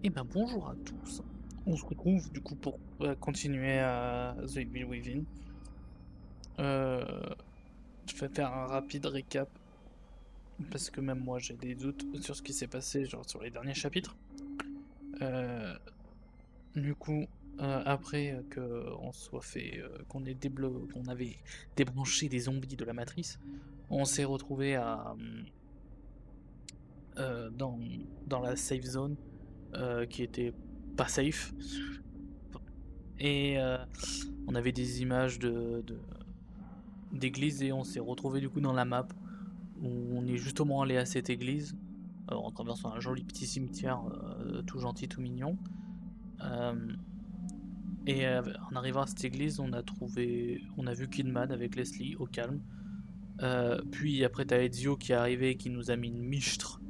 Eh ben bonjour à tous. On se retrouve du coup pour continuer à The Evil Within. Euh, je vais faire un rapide récap parce que même moi j'ai des doutes sur ce qui s'est passé genre sur les derniers chapitres. Euh, du coup après que on soit fait qu'on avait débranché des zombies de la matrice, on s'est retrouvé à dans la safe zone qui était pas safe et on avait des images d'église et on s'est retrouvé du coup dans la map où on est justement allé à cette église en traversant un joli petit cimetière tout gentil, tout mignon. Euh, en arrivant à cette église, on a vu Kidman avec Leslie au calme. Puis après t'as Ezio qui est arrivé et qui nous a mis une michtre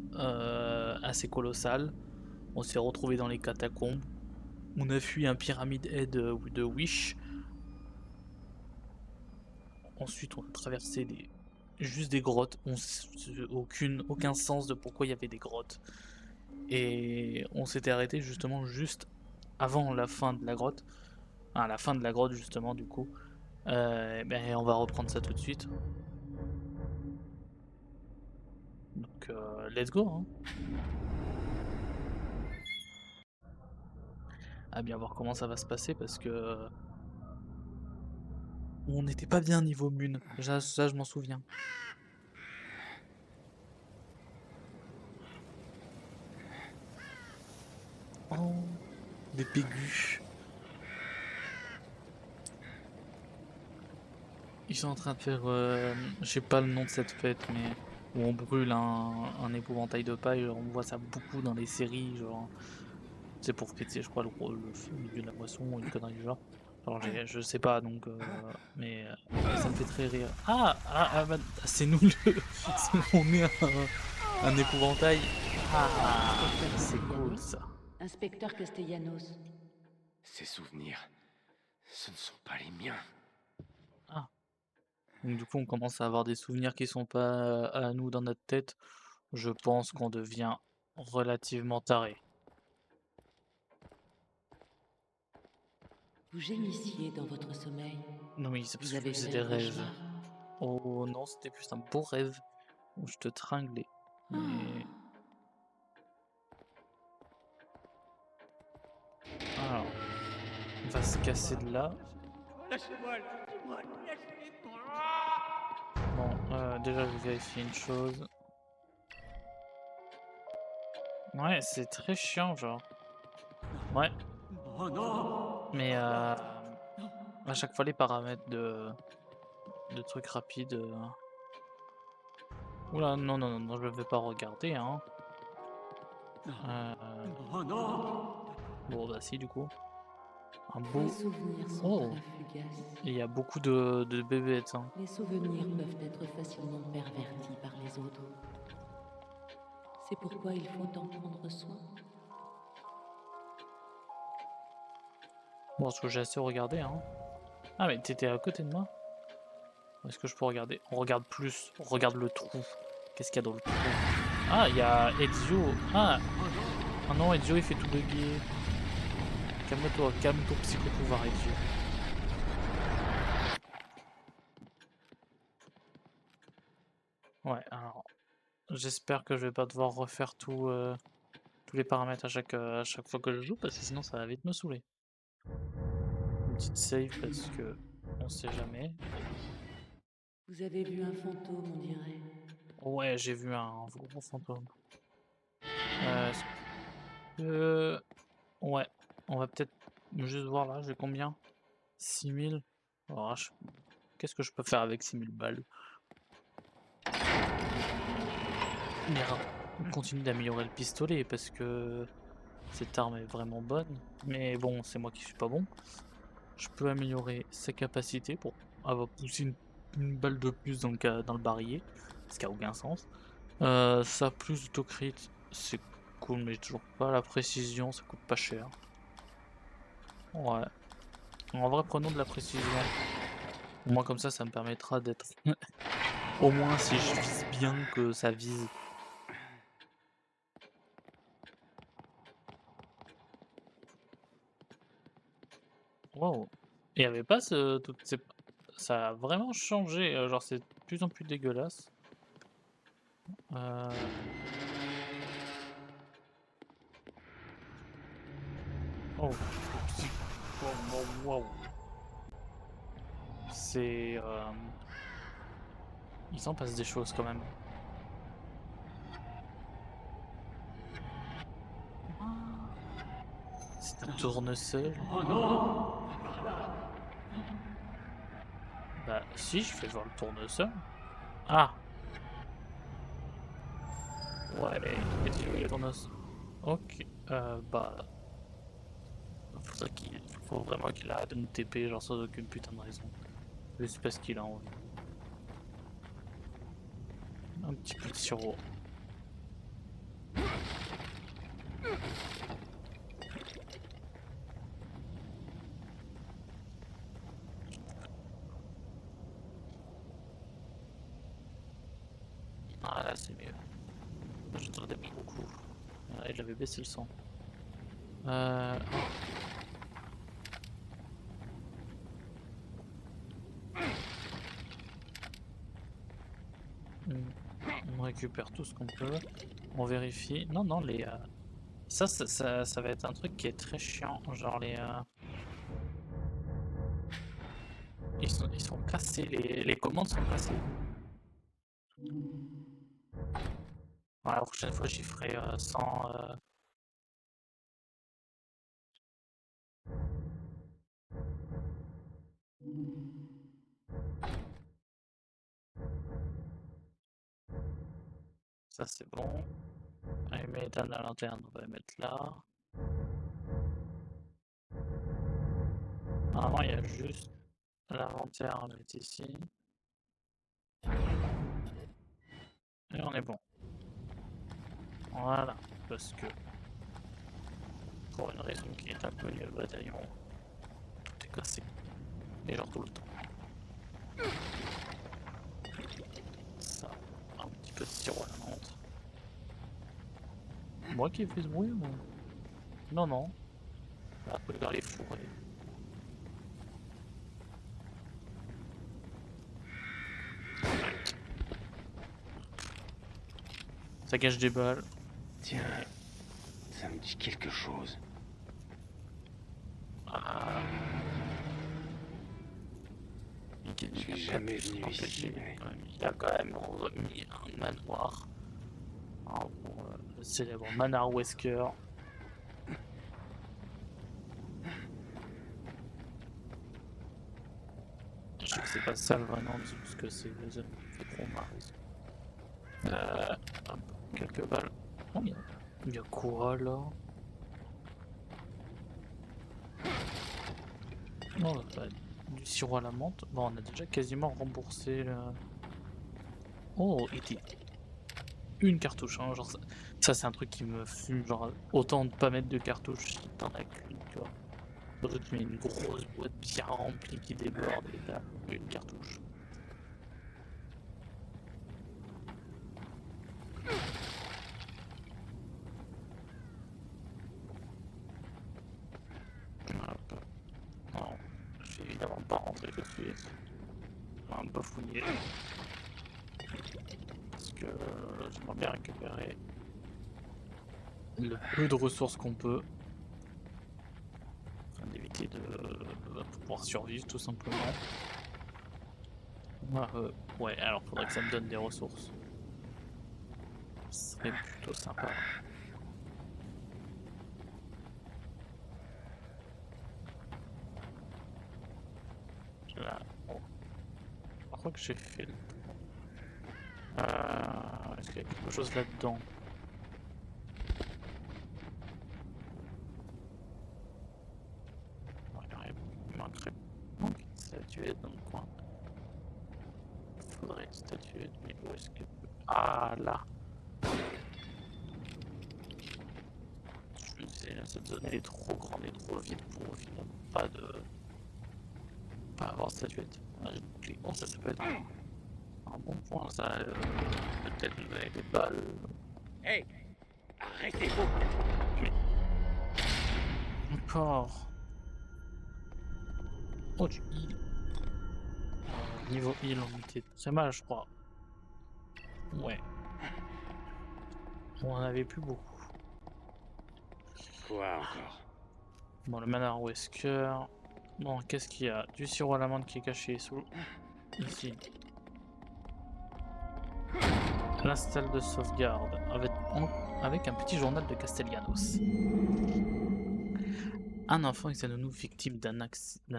assez colossale. On s'est retrouvé dans les catacombes. On a fui un pyramide head de Wish. Ensuite, on a traversé juste des grottes. Aucun sens de pourquoi il y avait des grottes. Et on s'était arrêté justement juste avant la fin de la grotte. À la fin de la grotte justement du coup. Ben, on va reprendre ça tout de suite. Donc let's go, hein. À bien voir comment ça va se passer parce que on n'était pas bien niveau Mun. Ça, je m'en souviens. Oh, des pégus. Ils sont en train de faire, je sais pas le nom de cette fête, mais où on brûle un épouvantail de paille. Genre, on voit ça beaucoup dans les séries, genre, c'est pour fêter, je crois, le feu au milieu de la moisson ou une connerie du genre. Genre, je sais pas, donc, mais ça me fait très rire. Bah, c'est nous on est un épouvantail. Ah, Inspecteur c'est cool Castellanos? ça. Inspecteur Castellanos, Ces souvenirs, ce ne sont pas les miens. Ah, donc du coup, on commence à avoir des souvenirs qui sont pas à nous dans notre tête. Je pense qu'on devient relativement taré. vous gémissiez dans votre sommeil. Non, oui, c'est parce Vous que je avez faisais fait des un rêves. cauchemar. Oh non, c'était plus un beau rêve où je te tringlais. Mais alors, on va se casser de là. Lâchez-moi, lâchez-moi, lâchez-moi. Bon, déjà, je vais vérifier une chose. Ouais, c'est très chiant, genre. Ouais, Oh non. mais à chaque fois, les paramètres de trucs rapides. Oula, non, non, non, non, je vais pas regarder, hein. Euh, Oh non. Bon, bah si, du coup. Un Les beau... souvenirs sont Oh! très fugaces. Il y a beaucoup de bébêtes, hein. Les souvenirs peuvent être facilement pervertis par les autres. C'est pourquoi il faut en prendre soin. Bon, parce que j'ai assez regardé, hein. Ah, mais t'étais à côté de moi? Est-ce que je peux regarder? On regarde plus. On regarde le trou. Qu'est-ce qu'il y a dans le trou? Ah, il y a Ezio. Ah! Ah non, Ezio, il fait tout bugger. Calme-toi, calme ton psycho-pouvoir, Ezio. Ouais, alors, j'espère que je vais pas devoir refaire tous les paramètres à chaque fois que je joue, parce que sinon ça va vite me saouler. Une petite save, parce que on sait jamais. Vous avez vu un fantôme, on dirait. Ouais, j'ai vu un gros fantôme. Est-ce que... Ouais, on va peut-être juste voir là, j'ai combien? 6000. Alors, qu'est-ce que je peux faire avec 6000 balles? Merde. On continue d'améliorer le pistolet parce que cette arme est vraiment bonne. Mais bon, c'est moi qui suis pas bon. Je peux améliorer sa capacité pour avoir poussé une balle de plus dans le barillet, ce qui a aucun sens. Ça plus d'autocrit, c'est cool, mais j'ai toujours pas la précision, ça coûte pas cher. Ouais. En vrai, prenons de la précision. Au moins comme ça me permettra d'être... Au moins si je vise bien que ça vise. Waouh! Il y avait pas ce toutes ces ça a vraiment changé, genre c'est de plus en plus dégueulasse. Heu, oh, oups, waouh, waouh, waouh! C'est, il s'en passe des choses quand même. Waouh! C'est un tournesol? Oh non! Par là! Bah si, je fais voir le tournesol. Ah! Ouais, mais tu veux le tournesol? OK, bah, faut vraiment qu'il arrête de nous TP, genre sans aucune putain de raison. Juste parce qu'il a envie. Un petit peu de sirop. Ah là, c'est mieux. J'entendais pas beaucoup. Ouais, il avait baissé le son. Oh, mmh. On récupère tout ce qu'on peut. On vérifie. Non, non, ça va être un truc qui est très chiant. Genre ils sont cassés, les commandes sont cassées. Ouais, la prochaine fois, j'y ferai, sans, ça c'est bon. Allez, mais éteindre la lanterne, on va la mettre là. Normalement, il y a juste l'inventaire à mettre ici. Et on est bon. Voilà. Parce que, pour une raison qui est inconnue au bataillon, tout est cassé. Et genre tout le temps. Ça, un petit peu de sirop à la menthe. Moi qui ai fait ce bruit ou... Non, non. Après, vers les fourrés. Ça gâche des balles. Tiens, ça me dit quelque chose. Ah. Je suis jamais venu ici, mais... Il a quand même remis un manoir. Le célèbre Manor Wesker. Je sais que c'est pas ça le vrai nom, parce que c'est Fromage. Hop, quelques balles. Oh, il y a quoi là? Non, bah, du sirop à la menthe. Bon, on a déjà quasiment remboursé le... Oh, était une cartouche, hein, genre ça c'est un truc qui me fume, genre autant de pas mettre de cartouches si t'en as qu'une, tu vois. Surtout tu mets une grosse boîte bien remplie qui déborde et t'as une cartouche. Hop. Non, je vais évidemment pas rentrer tout de suite. On va un peu fouiller. Parce que j'aimerais bien récupérer le peu de ressources qu'on peut. Afin d'éviter de pouvoir survivre tout simplement. Ouais, alors faudrait que ça me donne des ressources. Ce serait plutôt sympa. Là, bon. Je crois que j'ai fait le... Est-ce qu'il y a quelque chose là-dedans? Il manquerait une statuette dans le coin. Il faudrait une statuette, mais où est-ce que... Ah là! Je me disais, cette zone elle est trop grande et trop vide pour finalement pas avoir de statuette. Bon, ça peut être un bon point, ça. Peut-être avec des balles. Hey! Arrêtez-vous! Encore. Oh, du heal. Niveau heal, on était très mal, je crois. Ouais. On en avait plus beaucoup. Quoi encore? Bon, le Manor Wesker. Bon, qu'est-ce qu'il y a? Du sirop à l'amande qui est caché sous. Ici. L'install de sauvegarde avec un petit journal de Castellanos. Un enfant est à nouveau victime d'un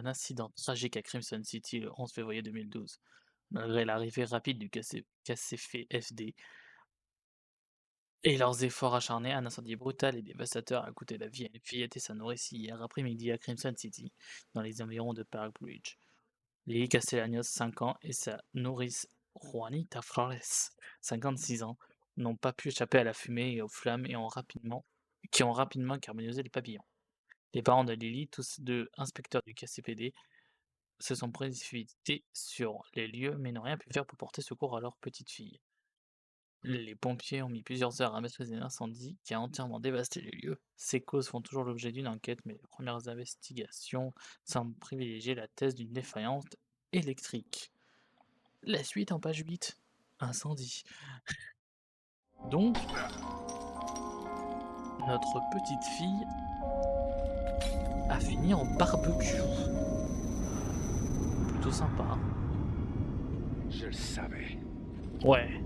incident tragique à Crimson City le 11 février 2012. Malgré l'arrivée rapide du KCFD et leurs efforts acharnés, un incendie brutal et dévastateur a coûté la vie à une fillette et sa nourrice hier après-midi à Crimson City, dans les environs de Park Bridge. Lily Castellanos, 5 ans, et sa nourrice Juanita Flores, 56 ans, n'ont pas pu échapper à la fumée et aux flammes qui ont rapidement carbonisé les pavillons. Les parents de Lily, tous deux inspecteurs du KCPD, se sont précipités sur les lieux mais n'ont rien pu faire pour porter secours à leur petite fille. Les pompiers ont mis plusieurs heures à maîtriser l'incendie qui a entièrement dévasté les lieux. Ces causes font toujours l'objet d'une enquête, mais les premières investigations semblent privilégier la thèse d'une défaillance électrique. La suite en page 8. Incendie. Donc, notre petite fille a fini en barbecue. Plutôt sympa. Je le savais. Ouais,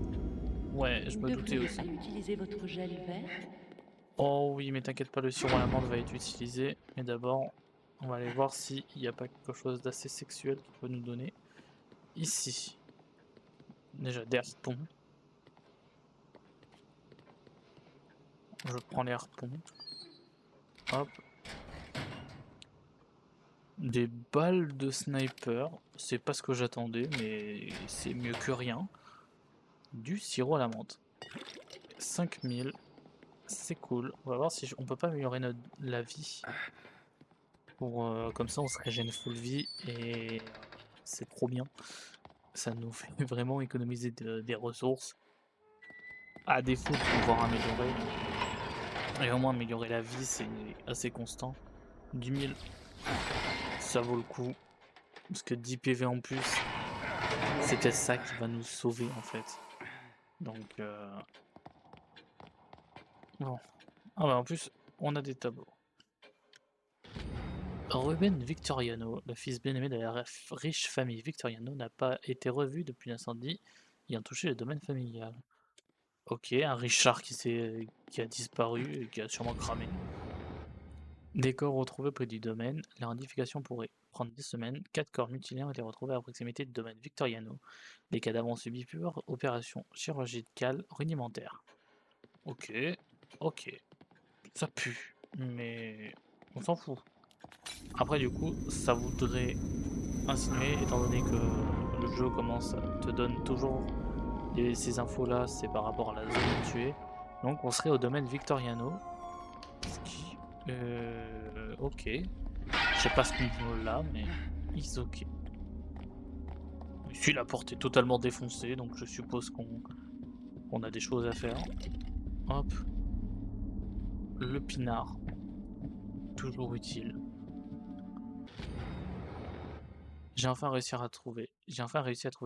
je me Ne doutais voulez pas aussi. utiliser votre gel vert? Oh oui, mais t'inquiète pas, le sirop à l'amande va être utilisé. Mais d'abord, on va aller voir s'il n'y a pas quelque chose d'assez sexuel qui peut nous donner. Ici. Déjà des harpons. Je prends les harpons. Hop. Des balles de sniper. C'est pas ce que j'attendais, mais c'est mieux que rien. Du sirop à la menthe. 5000. C'est cool. On va voir si on peut pas améliorer la vie. Pour, comme ça, on se régène full vie et c'est trop bien. Ça nous fait vraiment économiser des ressources. À défaut de pouvoir améliorer. Et au moins améliorer la vie, c'est assez constant. 10 000, ça vaut le coup. Parce que 10 PV en plus, c'était ça qui va nous sauver en fait. Donc, bon. Ah bah en plus, on a des tableaux. Ruben Victoriano, le fils bien-aimé de la riche famille Victoriano, n'a pas été revu depuis l'incendie ayant touché le domaine familial. Ok, un Richard qui a disparu et qui a sûrement cramé. Des corps retrouvés près du domaine, leur identification pourrait prendre des semaines. 4 corps mutilés ont été retrouvés à proximité du domaine Victoriano. Les cadavres ont subi plusieurs opérations chirurgicales rudimentaires. Ok, ok, ça pue, mais on s'en fout. Après du coup, ça voudrait insinuer, étant donné que le jeu te donne toujours ces infos là, c'est par rapport à la zone où tu es. Donc on serait au domaine Victoriano. Ce qui... ok. Je sais pas ce qu'on veut là, mais is ok. Ici la porte est totalement défoncée, donc je suppose qu'on a des choses à faire. Hop. Le pinard. Toujours utile. J'ai enfin réussi à trouver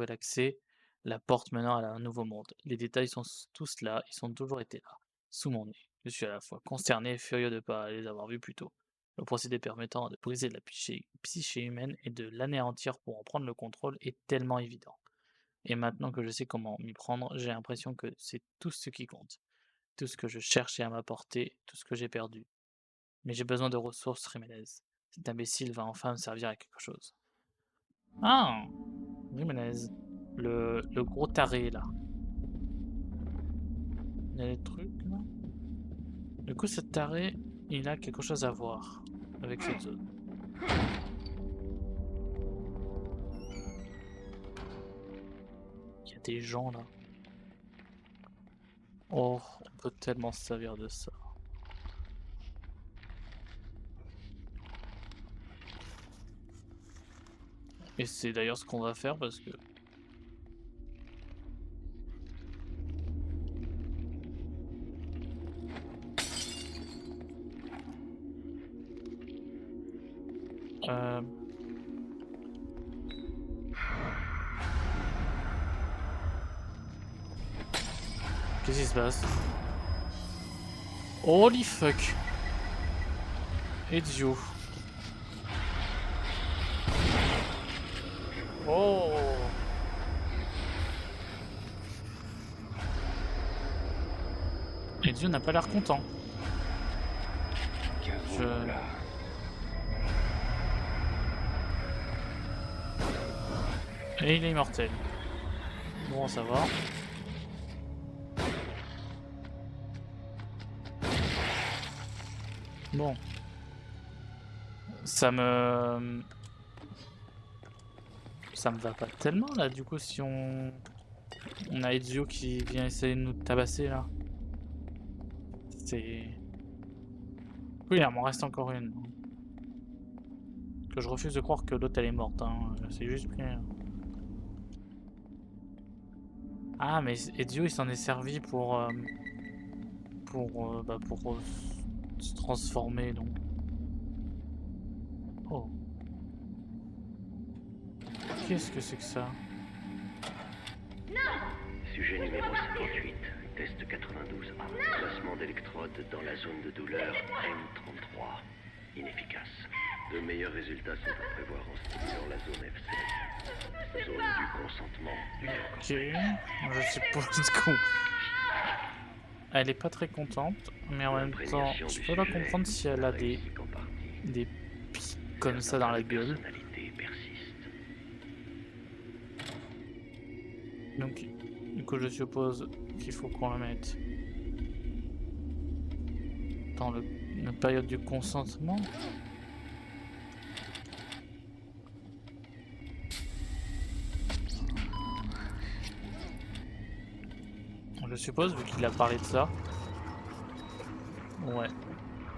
l'accès, la porte menant à un nouveau monde. Les détails sont tous là, ils ont toujours été là, sous mon nez. Je suis à la fois consterné et furieux de ne pas les avoir vus plus tôt. Le procédé permettant de briser la psyché humaine et de l'anéantir pour en prendre le contrôle est tellement évident. Et maintenant que je sais comment m'y prendre, j'ai l'impression que c'est tout ce qui compte. Tout ce que je cherchais à m'apporter, tout ce que j'ai perdu. Mais j'ai besoin de ressources, Jiménez. Cet imbécile va enfin me servir à quelque chose. Ah! Jiménez. Le gros taré là. Il y a des trucs là. Du coup, ce taré, il a quelque chose à voir avec cette zone. Il y a des gens là. Oh, on peut tellement se servir de ça. Et c'est d'ailleurs ce qu'on va faire parce que... Qu'est-ce qui se passe? Holy fuck! Ezio. Oh! Ezio n'a pas l'air content. Qu'avons-nous là? Et il est immortel. Bon, ça va. Bon. Ça me va pas tellement là, du coup, si on a Ezio qui vient essayer de nous tabasser là. C'est... Oui, il m'en reste encore une. Que je refuse de croire que l'autre elle est morte, hein. C'est juste pris. Ah, mais Ezio il s'en est servi pour se transformer donc. Oh. Qu'est-ce que c'est que ça? Sujet numéro 58, test 92A. Placement d'électrodes dans la zone de douleur M33. Inefficace. De meilleurs résultats sont à prévoir en stimulant la zone F7. Zone du consentement. Ok. Je suppose qu'on... Elle est pas très contente, mais en même temps, je peux la comprendre si elle a des pics comme ça dans la gueule. Donc, du coup, je suppose qu'il faut qu'on la mette dans la période du consentement. Je suppose, vu qu'il a parlé de ça. Ouais,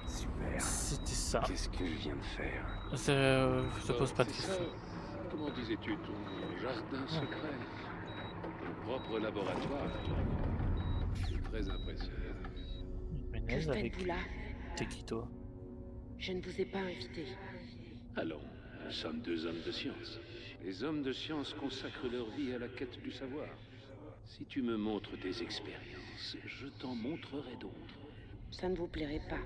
Super. c'était ça. Qu'est-ce que je viens de faire? Je te pose pas de C'est ça, questions. comment disais-tu, ton jardin secret? Ton propre laboratoire? Je suis très impressionné. Mais Que naise avec... faites-vous là? T'es qui toi? Je ne vous ai pas invité. Allons, nous sommes deux hommes de science. Les hommes de science consacrent leur vie à la quête du savoir. Si tu me montres tes expériences, je t'en montrerai d'autres. Ça ne vous plairait pas.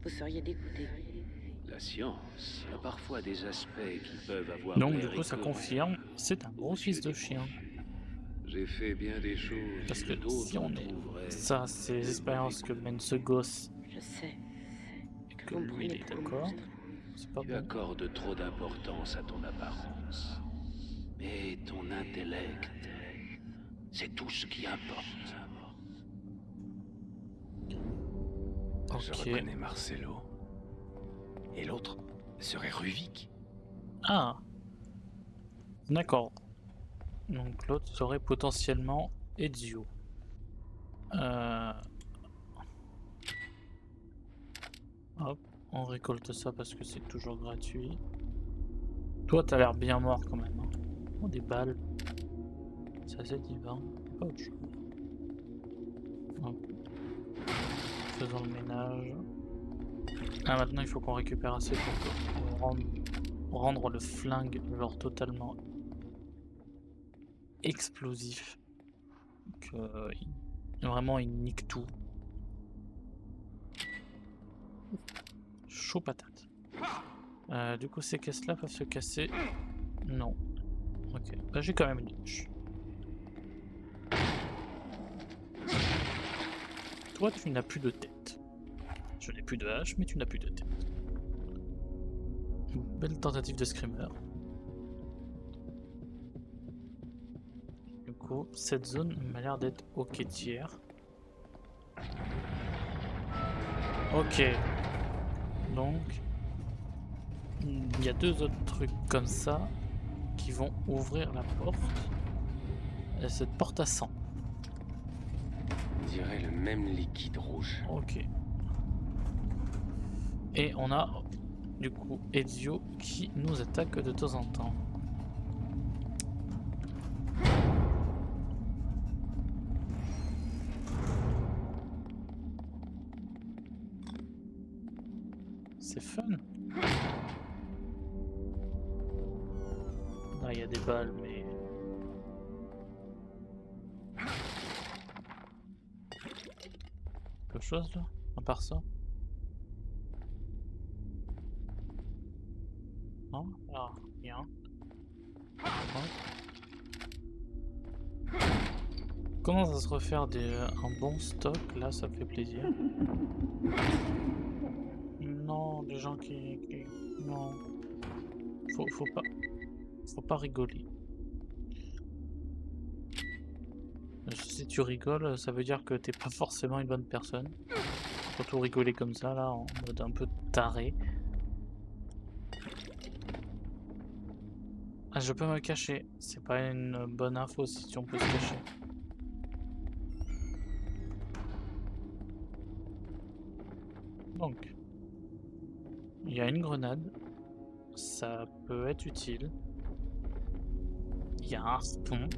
Vous seriez dégoûté. La science a parfois des aspects qui peuvent avoir Donc du l'air coup ça écœurants confirme, c'est un gros aux fils yeux de des chien. J'ai fait bien des choses Parce que d'autres si on est... trouveraient Ça, c'est les expériences que mène ce gosse. Je sais. Et Que que vous me lui il prenez est pour un d'accord. monstre. C'est pas Tu bon. accordes trop d'importance à ton apparence. Mais ton intellect, c'est tout ce qui importe. Je Ok. reconnais Marcello. Et l'autre serait Ruvik. Ah. D'accord. Donc l'autre serait potentiellement Ezio. Hop, on récolte ça parce que c'est toujours gratuit. Toi t'as l'air bien mort quand même. Hein. Oh, des balles. C'est assez divin. Pas autre chose. Hop. Faisons le ménage. Ah, maintenant il faut qu'on récupère assez pour rendre le flingue genre totalement explosif. Que vraiment il nique tout. Chaud patate. Du coup ces caisses là peuvent se casser. Non. Ok. Bah, j'ai quand même une hache. Toi tu n'as plus de tête. Je n'ai plus de hache mais tu n'as plus de tête. Belle tentative de screamer. Du coup, cette zone m'a l'air d'être ok tiers. Ok. Donc, il y a deux autres trucs comme ça qui vont ouvrir la porte. Et cette porte à sang. On dirait le même liquide rouge. Ok. Et on a du coup Ezio qui nous attaque de temps en temps. C'est fun. Là il y a des balles mais... chose là, à part ça? Non? Ah, rien. Ouais. Commence à se refaire un bon stock, là ça me fait plaisir. Non, des gens qui... Non, faut pas, faut pas rigoler. Si tu rigoles, ça veut dire que t'es pas forcément une bonne personne. Surtout rigoler comme ça, là, en mode un peu taré. Ah, je peux me cacher. C'est pas une bonne info si on peut se cacher. Donc, il y a une grenade. Ça peut être utile. Il y a un harpon.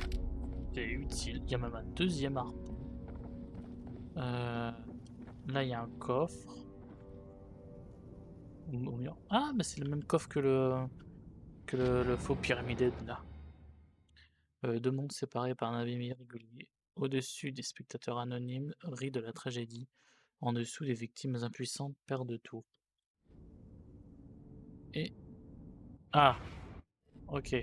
C'est utile. Il y a même un deuxième harpon. Là, il y a un coffre. Ah, mais c'est le même coffre que le faux pyramided, là. Deux mondes séparés par un abîme irrégulier. Au-dessus, des spectateurs anonymes rient de la tragédie. En dessous, des victimes impuissantes perdent tout. Et... Ah, ok.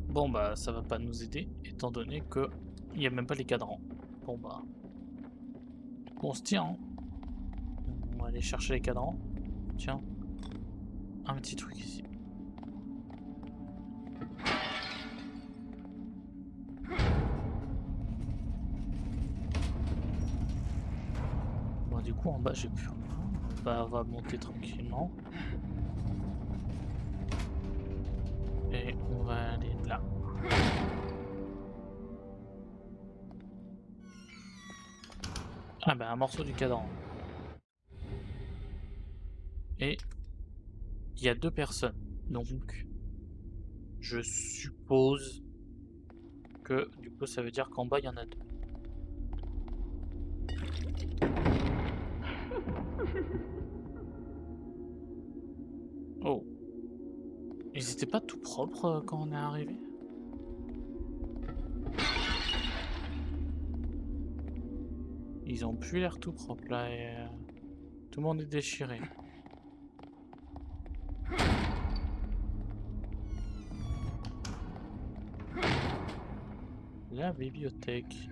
Bon bah ça va pas nous aider, étant donné que il y a même pas les cadrans. Bon bah... On se tient, hein. On va aller chercher les cadrans. Tiens. Un petit truc ici. Bon du coup en bas j'ai plus rien. Bah on va monter tranquillement. Et on va aller là. Ah bah un morceau du cadran. Et il y a deux personnes. Donc je suppose que du coup ça veut dire qu'en bas il y en a deux. Oh. Ils étaient pas tout propres quand on est arrivé? Ils ont plus l'air tout propres là et tout le monde est déchiré. La bibliothèque.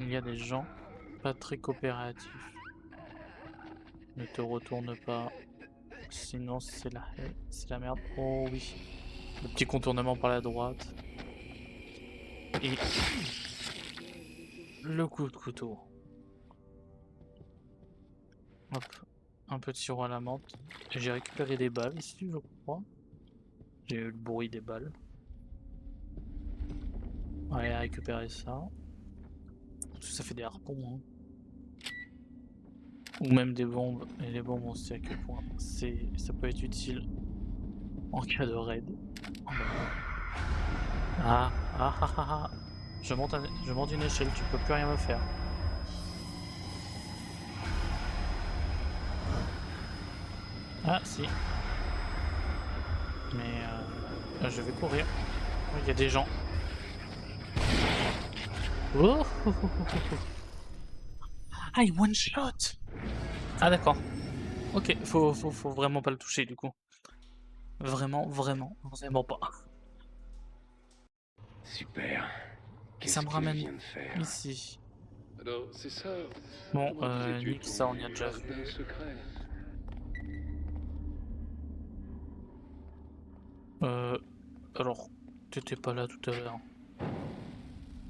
Il y a des gens pas très coopératifs. Ne te retourne pas, sinon c'est la merde. Oh oui, le petit contournement par la droite. Et le coup de couteau. Hop, un peu de sirop à la menthe. J'ai récupéré des balles ici, je crois. J'ai eu le bruit des balles. Allez, récupérer ça. Ça fait des harpons, hein. Ou même des bombes. Et les bombes, on sait à quel point ça peut être utile en cas de raid. Ah. Je monte une échelle, tu peux plus rien me faire. Ah si. Mais je vais courir. Il y a des gens. Oh. Ah, il one shot. Ah d'accord. Ok, faut vraiment pas le toucher du coup. Vraiment pas. Super. Qu'est-ce Ça me qu'il ramène vient de faire? ici. Alors, c'est ça. Bon, Comment disais-tu Nick, ça on y a déjà vu. jardin secret. Alors, t'étais pas là tout à l'heure.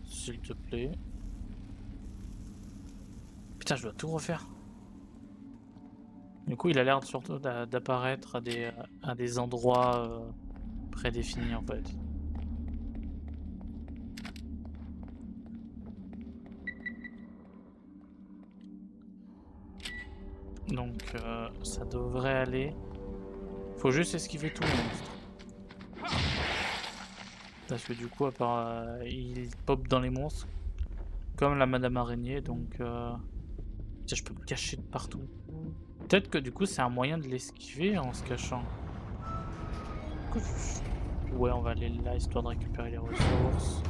S'il te plaît. Putain, je dois tout refaire. Du coup, il a l'air surtout d'apparaître à des endroits prédéfinis en fait. Donc, ça devrait aller. Faut juste esquiver tout le monstre. Parce que du coup, à part, il pop dans les monstres. Comme la Madame Araignée, donc... Tiens, je peux me cacher de partout. Peut-être que du coup, c'est un moyen de l'esquiver en se cachant. coup, ouais, on va aller là histoire de récupérer les ressources.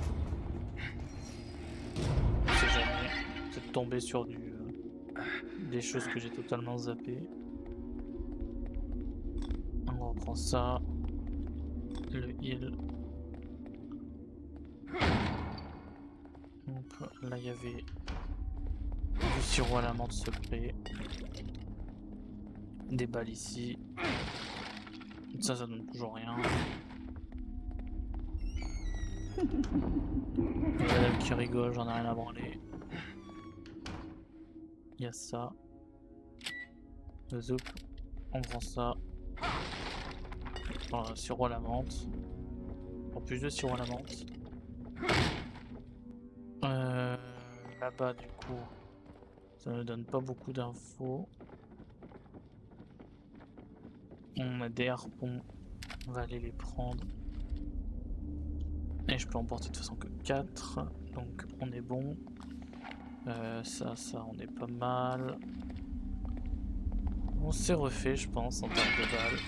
On sait jamais. Peut-être tomber sur des choses que j'ai totalement zappées. On reprend ça. Le heal. Hop, là, il y avait du sirop à la menthe secret. Des balles ici. Ça donne toujours rien. Il y a madame qui rigole, j'en ai rien à branler. Il y a ça. Le zoup. On prend ça. Voilà, sirop à la menthe. En plus de sirop à la menthe. Là-bas, du coup, ça ne donne pas beaucoup d'infos. On a des harpons. On va aller les prendre. Et je peux emporter de toute façon que 4. Donc on est bon. Ça, on est pas mal. On s'est refait, je pense, en termes de balles.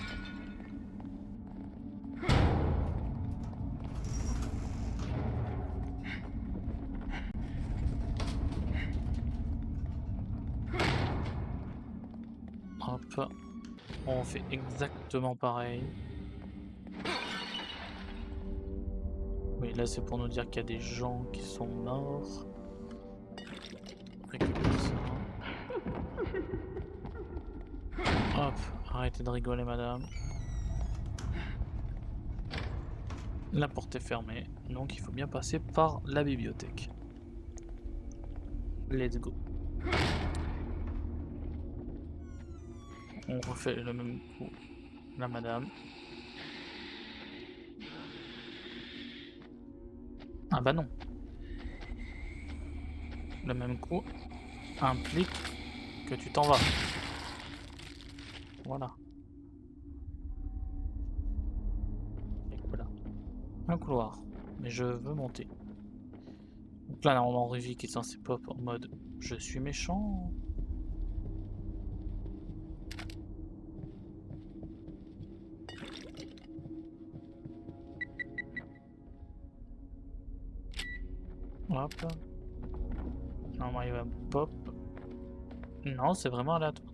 Hop. On fait exactement pareil. Oui, là c'est pour nous dire qu'il y a des gens qui sont morts. Récupère ça. Hop, arrêtez de rigoler madame. La porte est fermée, donc il faut bien passer par la bibliothèque. Let's go. On refait le même coup. La madame. Ah bah non. Le même coup implique que tu t'en vas. Voilà. Et voilà. Un couloir. Mais je veux monter. Donc là, normalement, Ruby qui est censé pop en mode je suis méchant. Hop. Normalement, il va pop. Non, c'est vraiment aléatoire.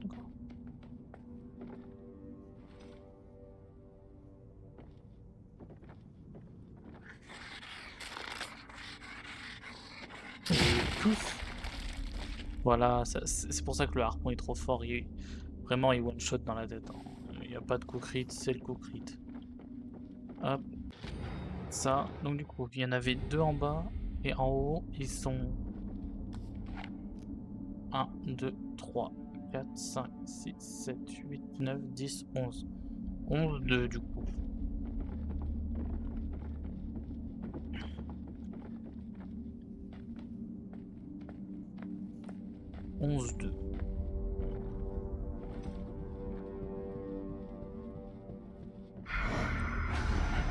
Tous. Voilà, c'est pour ça que le harpon est trop fort. Vraiment, il one shot dans la tête. Hein. Il n'y a pas de coup crit, c'est le coup crit. Hop. Ça. Donc, du coup, il y en avait 2 en bas. Et en haut, ils sont 1, 2, 3, 4, 5, 6, 7, 8, 9, 10, 11. 11 de, du coup. Onze deux.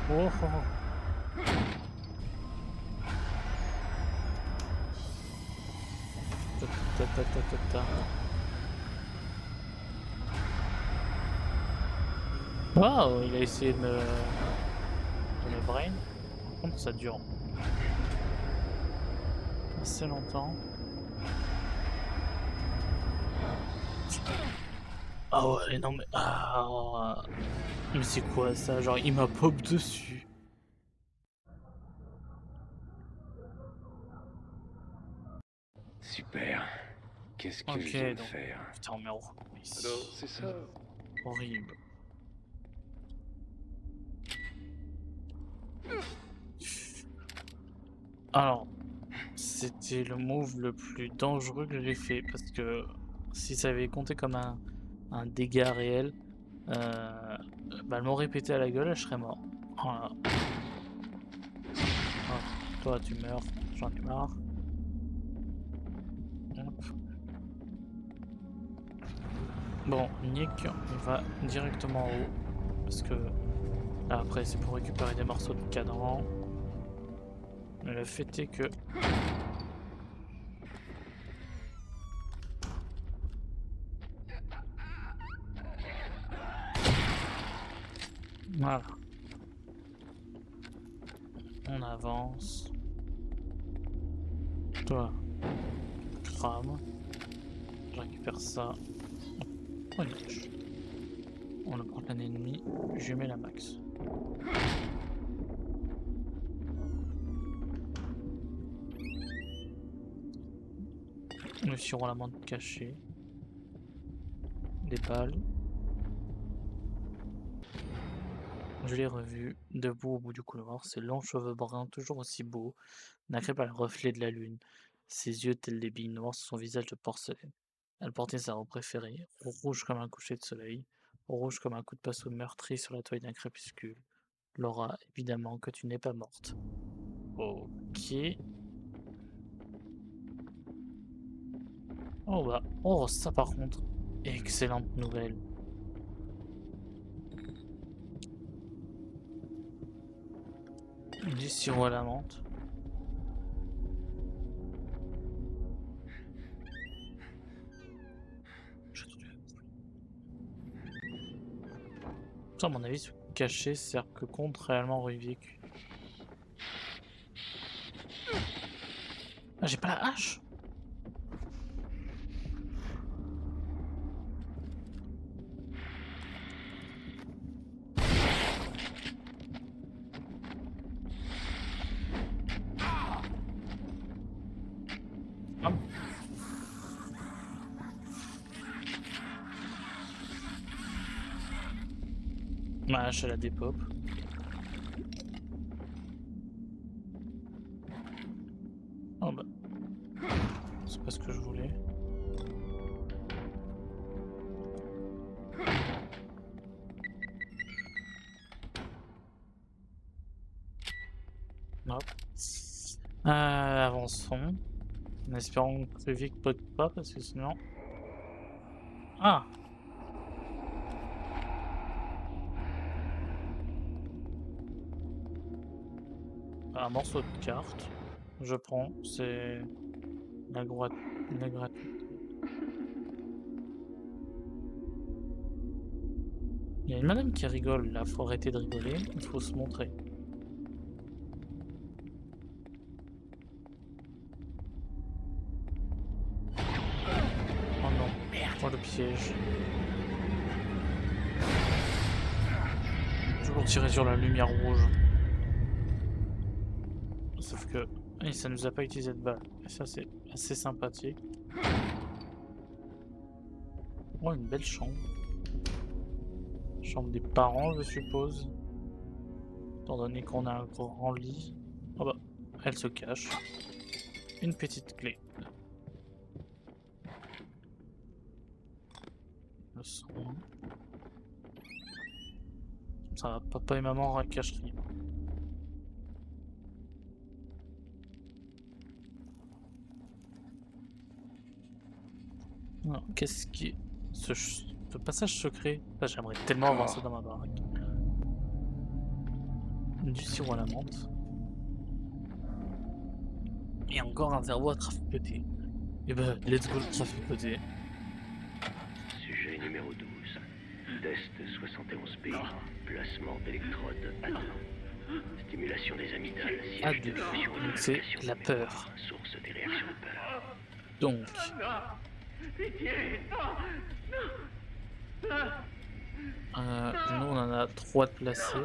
Oh, oh, oh. Ta, ta, ta, ta, ta. Waouh, il a essayé de me brain. Par contre, ça dure assez longtemps. Ah ouais, non mais... Ah... Mais c'est quoi ça? Genre, il m'a pop dessus. Super. Qu'est-ce que je Ok, viens de donc... faire? Putain, mais ici. Alors, c'est ça. Horrible. Alors, c'était le move le plus dangereux que j'ai fait parce que si ça avait compté comme un dégât réel, bah, elle m'aurait pété à la gueule et je serais mort. Voilà. Hop, toi tu meurs, j'en ai marre. Hop. Bon, Nick, on va directement en haut parce que là après c'est pour récupérer des morceaux de cadran. Mais le fait est que voilà. On avance. Toi, crame. Je récupère ça. Oh, une touche. On le prend un ennemi. Je mets la max. Nous tirons la menthe cachée. Des balles. Je l'ai revu, debout au bout du couloir, ses longs cheveux bruns toujours aussi beaux, nacrés par le reflet de la lune, ses yeux tels des billes noires sur son visage de porcelaine. Elle portait sa robe préférée, rouge comme un coucher de soleil, rouge comme un coup de pinceau meurtri sur la toile d'un crépuscule. Laura, évidemment que tu n'es pas morte. Ok. Oh bah, oh ça par contre, excellente nouvelle. Du sirop à la menthe. Ça, à mon avis, se cacher sert que contre réellement Ruvik. Ah, j'ai pas la hache! Ah. Ma hache, elle a des pop. Oh bah. C'est pas ce que je voulais. Hop. Avançons. En espérant que Ruvik bug pas, parce que sinon... Ah! Un morceau de carte. Je prends, c'est... La droite. La droite. Il y a une madame qui rigole, là, faut arrêter de rigoler, il faut se montrer. Oh non, oh le piège. Toujours tirer sur la lumière rouge. Sauf que ça nous a pas utilisé de balle. Et ça c'est assez sympathique. Oh une belle chambre. Chambre des parents je suppose. Étant donné qu'on a un grand lit. Oh bah, elle se cache. Une petite clé. Le son. Ça va, papa et maman à cacherie. Alors, qu'est-ce qui... Ce passage secret, j'aimerais tellement avoir ça dans ma baraque. Du sirop à la menthe. Et encore un cerveau à traficoter. Et bah, let's go le traficoter. Sujet numéro 12. Test 71B. Placement d'électrodes à 2. Stimulation des amygdales. À Siège de 2. l'émotion et de Donc c'est l'impression la de peur. mémoire, source des réactions de peur. Donc... nous on en a 3 de placés.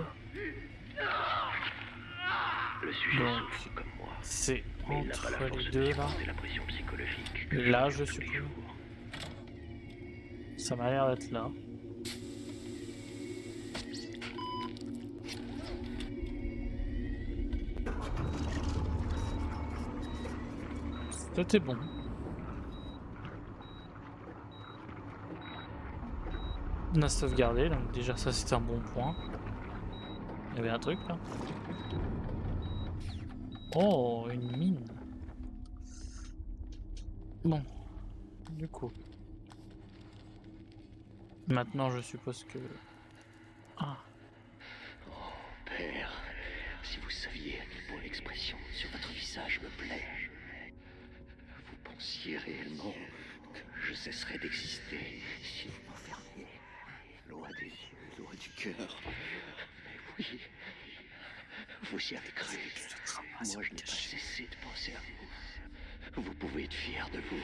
Le sujet Donc souffre comme moi. c'est Mais il n'a pas la entre force les de deux là. supporter la pression psychologique que Là je je vis tous les suppose. jours. Ça m'a l'air d'être là. C'était bon. On a sauvegardé, donc déjà ça c'était un bon point. Il y avait un truc là. Oh, une mine. Bon, du coup. Maintenant je suppose que... Ah, Père, si vous saviez à quel point l'expression sur votre visage me plaît, vous pensiez réellement que je cesserais d'exister si vous Vous y avez cru. Moi, je n'ai pas cessé de penser à vous. Vous pouvez être fier de vous.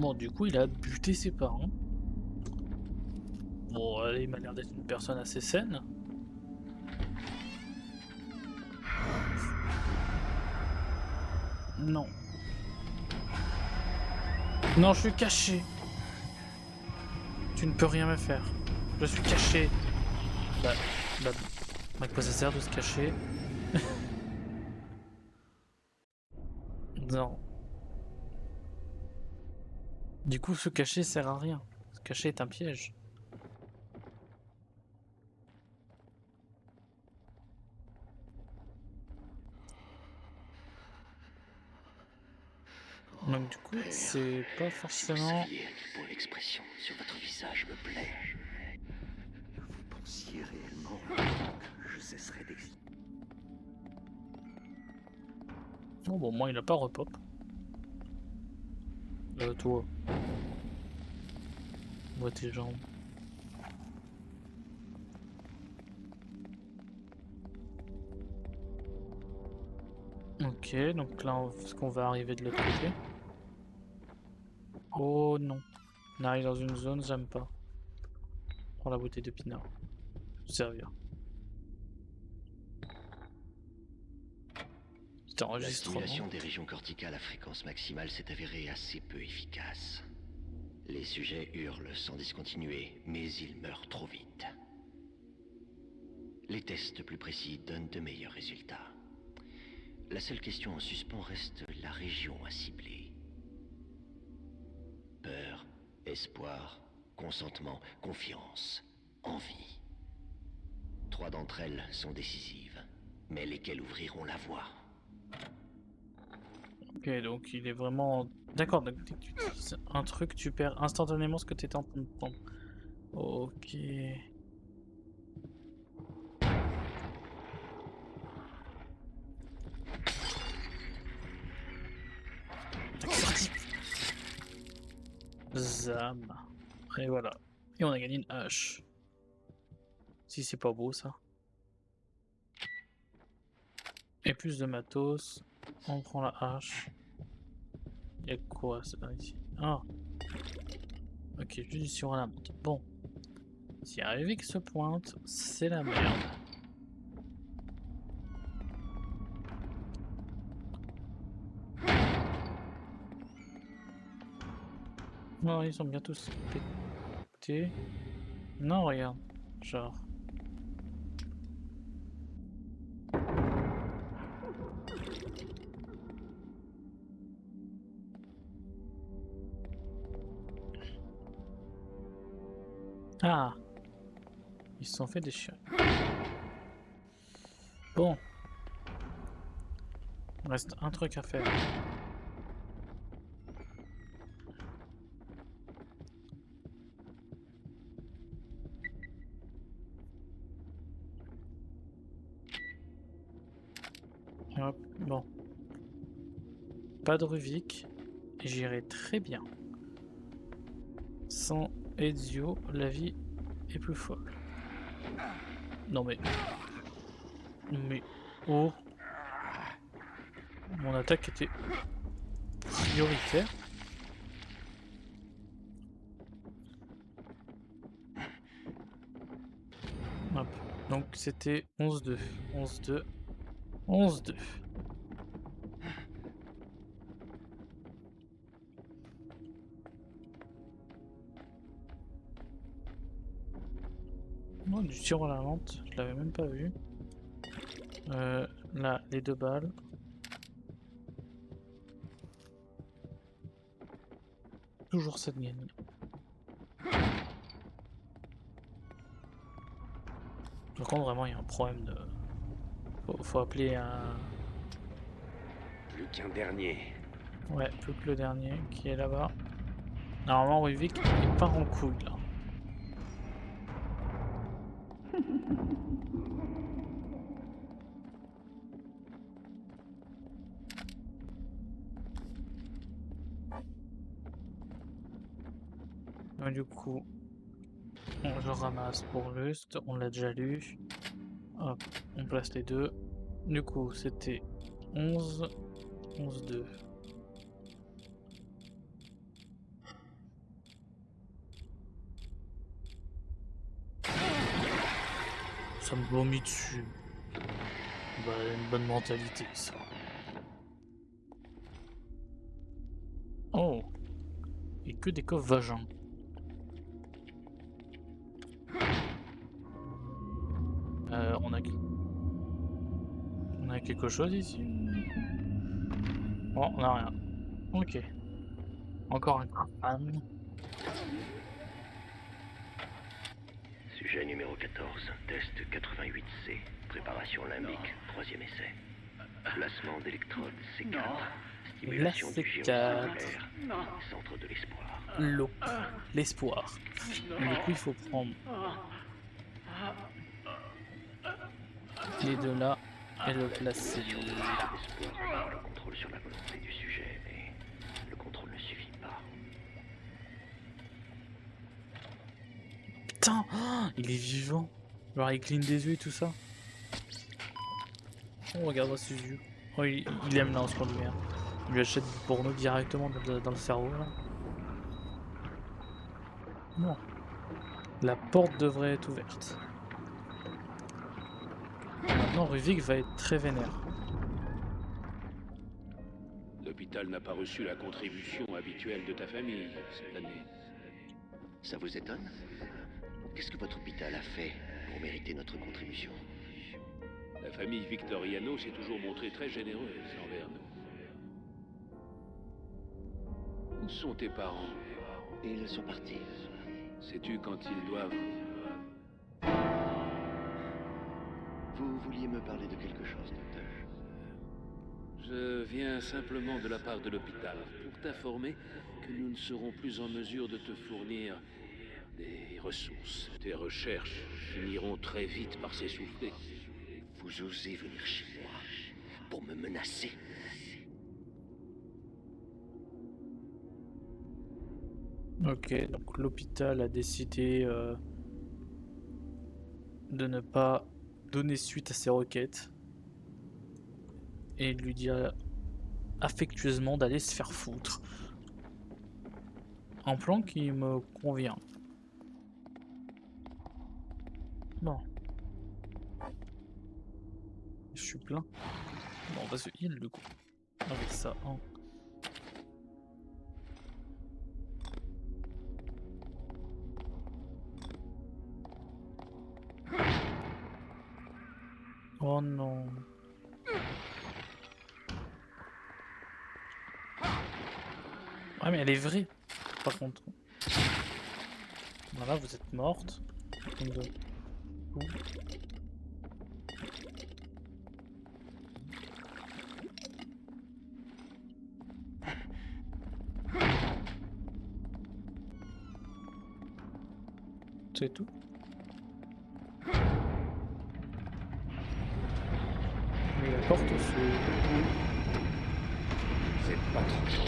Bon, du coup, il a buté ses parents. Bon, il m'a l'air d'être une personne assez saine. Non. Non, je suis caché. Tu ne peux rien me faire. Je suis caché. Bah, à quoi ça sert de se cacher? Non. Du coup, se cacher sert à rien. Se cacher est un piège. Donc du coup, c'est pas forcément... Si vous saviez à quel point l'expression sur votre visage me plaît, vous pensiez réellement que je cesserais d'exister. Oh bon, moi il a pas repop. Toi. Vois tes jambes. Ok, donc là, est-ce qu'on va arriver de l'autre côté? Oh non. On arrive dans une zone, j'aime pas. Prends la bouteille de pinard. Servir. Petit La enregistrement. stimulation des régions corticales à fréquence maximale s'est avérée assez peu efficace. Les sujets hurlent sans discontinuer, mais ils meurent trop vite. Les tests plus précis donnent de meilleurs résultats. La seule question en suspens reste la région à cibler. Peur, espoir, consentement, confiance, envie. 3 d'entre elles sont décisives, mais lesquelles ouvriront la voie? Ok, donc il est vraiment... D'accord, donc dès que tu utilises un truc, tu perds instantanément ce que tu étais en train de prendre. Ok. Zam. Et voilà. Et on a gagné une hache. Si c'est pas beau ça. Et plus de matos. On prend la hache. Y'a quoi ça ici? Ah. Ok, juste ici on la monte. Bon. Si Arivik se pointe, c'est la merde. Non, ils sont bien tous pétés. Non, regarde. Genre. Ah. Ils se sont fait déchirer. Bon. Il reste un truc à faire. Hop, bon. Pas de Ruvik. Et j'irai très bien. Sans Ezio, la vie est plus folle. Non mais... Mais... Oh. Mon attaque était prioritaire. Hop. Donc c'était 11-2. 11-2. 11-2. Non, du tir à la lente, je l'avais même pas vu. Là, les 2 balles. Toujours cette gagne. Par contre, vraiment, il y a un problème de... Faut appeler un... Plus qu'un dernier. Ouais, plus que le dernier qui est là-bas. Normalement, Ruvik il part en couille là. Donc, du coup, on je ramasse pour juste, on l'a déjà lu. Hop, on place les deux. Du coup, c'était 11, 11, 2. Ça me vomit dessus. Bah, une bonne mentalité, ça. Oh! Et que des coffres vagins. On a quelque chose ici? Bon, on a rien. Ok. Encore un crâne. Sujet numéro 14, test 88C. Préparation limbique, troisième essai. Placement d'électrode C4. Stimulation du géant C4. cellulaire. Centre de l'espoir. L'eau. L'espoir. Du coup, il faut prendre les deux là et le placer. L'espoir reprend le contrôle sur la volonté du sujet, mais le contrôle ne suffit pas. Putain, oh, il est vivant. Genre, il cligne des yeux et tout ça. Oh, regarde-moi ses yeux. Oh, il aime là en ce moment. Il lui achète du porno directement dans le cerveau là. Non. La porte devrait être ouverte. Maintenant, Ruvik va être très vénère. L'hôpital n'a pas reçu la contribution habituelle de ta famille cette année. Ça vous étonne? Qu'est-ce que votre hôpital a fait pour mériter notre contribution? La famille Victoriano s'est toujours montrée très généreuse envers nous. Où sont tes parents? Ils sont partis. Sais-tu quand ils doivent... Vous vouliez me parler de quelque chose, docteur? Je viens simplement de la part de l'hôpital pour t'informer que nous ne serons plus en mesure de te fournir des ressources. Tes recherches finiront très vite par s'essouffler. Vous osez venir chez moi pour me menacer? Ok, donc l'hôpital a décidé de ne pas donner suite à ses requêtes et il lui dit affectueusement d'aller se faire foutre. Un plan qui me convient. Bon. Je suis plein. Bon, on va se heal du coup. Avec ça, hein. Oh non. Ouais, mais elle est vraie, par contre. Voilà, vous êtes morte. Ouh. C'est tout. Mais la porte C'est pas trop chaud.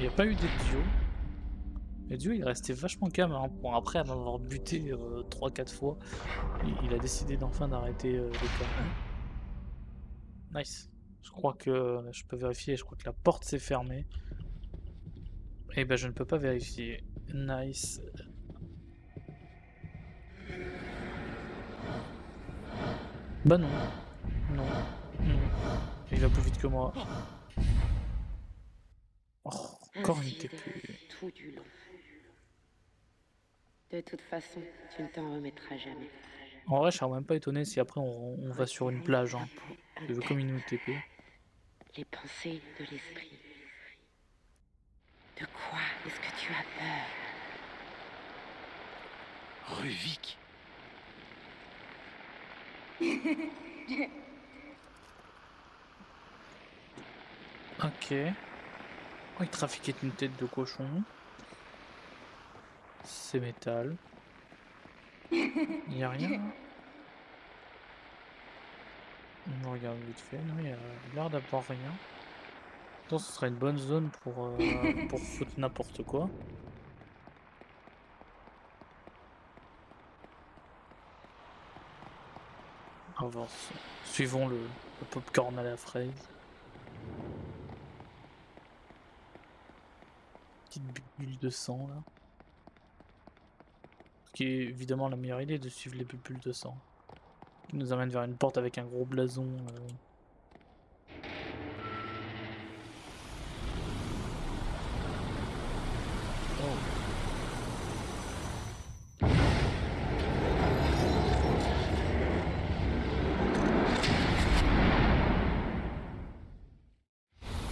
il n'y a pas eu d'Ezio. Ezio il est resté vachement calme, hein. Bon, après m'avoir buté 3-4 fois, il a décidé d'enfin d'arrêter le cas. Nice. Je crois que je peux vérifier, je crois que la porte s'est fermée. Et ben je ne peux pas vérifier. Nice. Bah non. Non. Non. Il va plus vite que moi. Oh, encore une Ainsi TP. tout du long. De toute façon, tu ne t'en remettras jamais. En vrai, je serais même pas étonné si après on va sur une plage. Hein. Il veut comme une TP. Les pensées de l'esprit. De quoi est-ce que tu as peur? Ruvik. Ok. Oh, il trafiquait une tête de cochon. C'est métal. Il n'y a rien. On regarde vite fait. Non, il y a l'air d'avoir rien. Donc, ce serait une bonne zone pour foutre n'importe quoi. Avance. Suivons le popcorn à la fraise. Petite bulle de sang là. Ce qui est évidemment la meilleure idée de suivre les bulles de sang. Qui nous amène vers une porte avec un gros blason. Oh.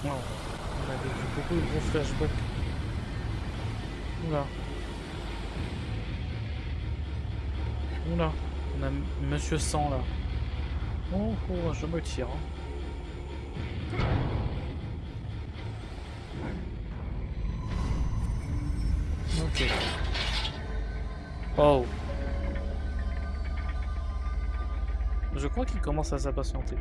Wow. On avait vu beaucoup de gros flashbacks. Oula. Oula. On a Monsieur Sang là. Oh, oh, je me tire. Ok. Oh. Je crois qu'il commence à s'impatienter.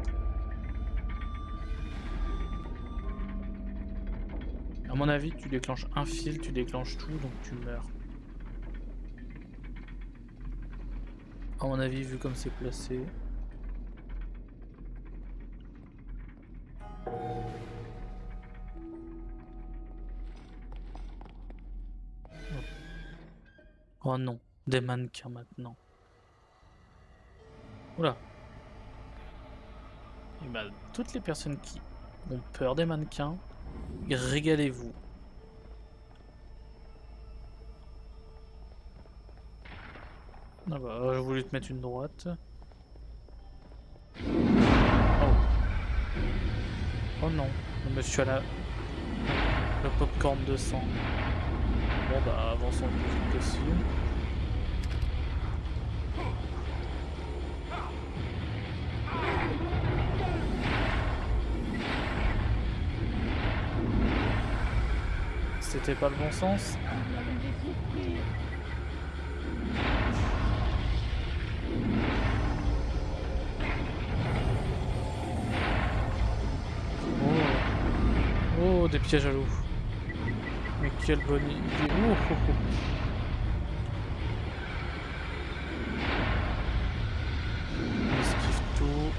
À mon avis, tu déclenches un fil, tu déclenches tout, donc tu meurs. À mon avis, vu comme c'est placé. Oh non, des mannequins maintenant. Oula. Et bah, toutes les personnes qui ont peur des mannequins, régalez-vous. Ah bah, je voulais te mettre une droite. Oh. Oh non, le monsieur a le popcorn de sang. Bon bah, avançons le plus vite possible. C'était pas le bon sens. Oh, oh, des pièges à loup. Mais quelle bonne idée. Oh, oh, oh. On esquive tout.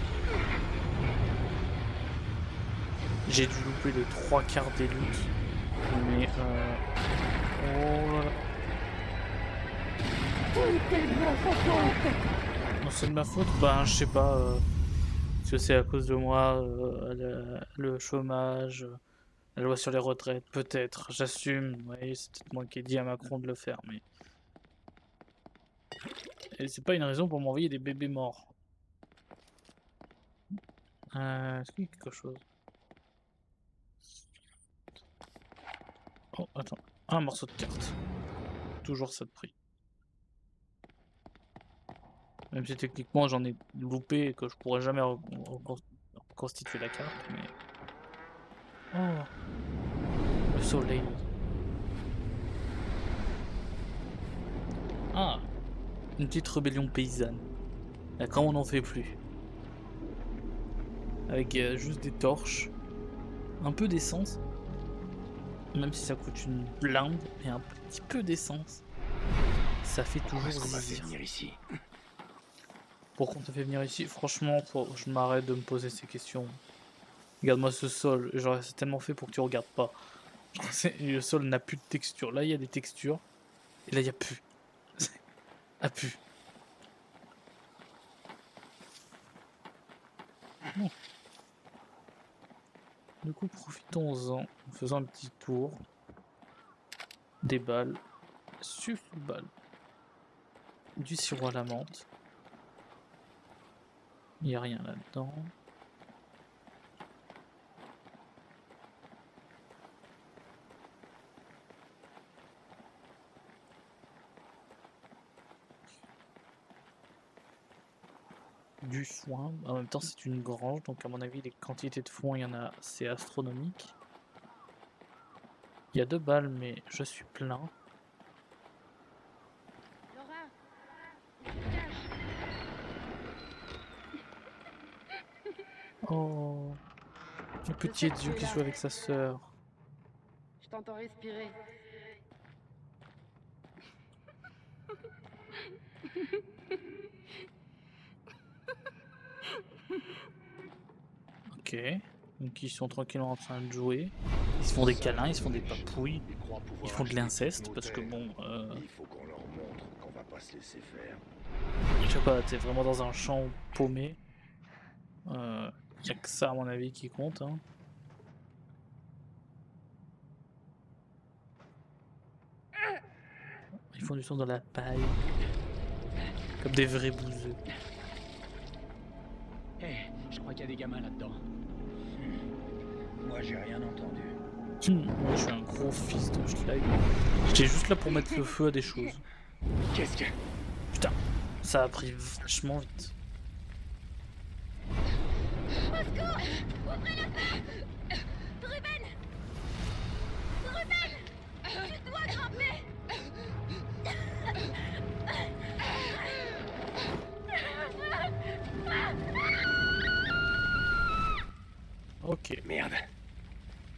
J'ai dû louper les 3/4 des loots. Mais oh là là. Non, c'est de ma faute? Ben, je sais pas. Est-ce que c'est à cause de moi, le chômage, la loi sur les retraites? Peut-être, j'assume. Oui, c'est peut-être moi qui ai dit à Macron de le faire, mais. Et c'est pas une raison pour m'envoyer des bébés morts. Est-ce qu'il y a quelque chose? Oh, attends. Un morceau de carte. Toujours ça de prix. Même si techniquement j'en ai loupé et que je pourrais jamais reconstituer la carte, mais. Oh, le soleil. Ah, une petite rébellion paysanne. Là, quand on n'en fait plus. Avec juste des torches, un peu d'essence, même si ça coûte une blinde, et un petit peu d'essence, ça fait toujours Est-ce qu'on m'a fait zizir. venir ici? Pourquoi on te fait venir ici? Franchement, je m'arrête de me poser ces questions. Regarde-moi ce sol, genre c'est tellement fait pour que tu regardes pas. Genre, le sol n'a plus de texture. Là, il y a des textures, et là, il n'y a plus. Ah, plus. Bon. Du coup, profitons-en en faisant un petit tour. Des balles. Suffit de balles. Du sirop à la menthe. Il n'y a rien là-dedans. Du foin. En même temps, c'est une grange, donc à mon avis, les quantités de foin, il y en a, c'est astronomique. Il y a 2 balles, mais je suis plein. Oh, le petit Ezio qui joue avec sa sœur. Je t'entends respirer. Ok. Donc ils sont tranquillement en train de jouer. Ils se font des câlins, ils se font des papouilles. Ils font de l'inceste parce que bon, Il faut qu'on leur montre qu'on va pas se laisser faire. je sais pas, t'es vraiment dans un champ paumé. Y a que ça à mon avis qui compte. Hein. Ils font du son dans la paille. Comme des vrais bouseux. Je crois qu'il y a des gamins là-dedans. Moi, j'ai rien entendu. Moi je suis un gros fils de schlag. J'étais juste là pour mettre le feu à des choses. Qu'est-ce que... Putain, ça a pris vachement vite. Ok, Merde.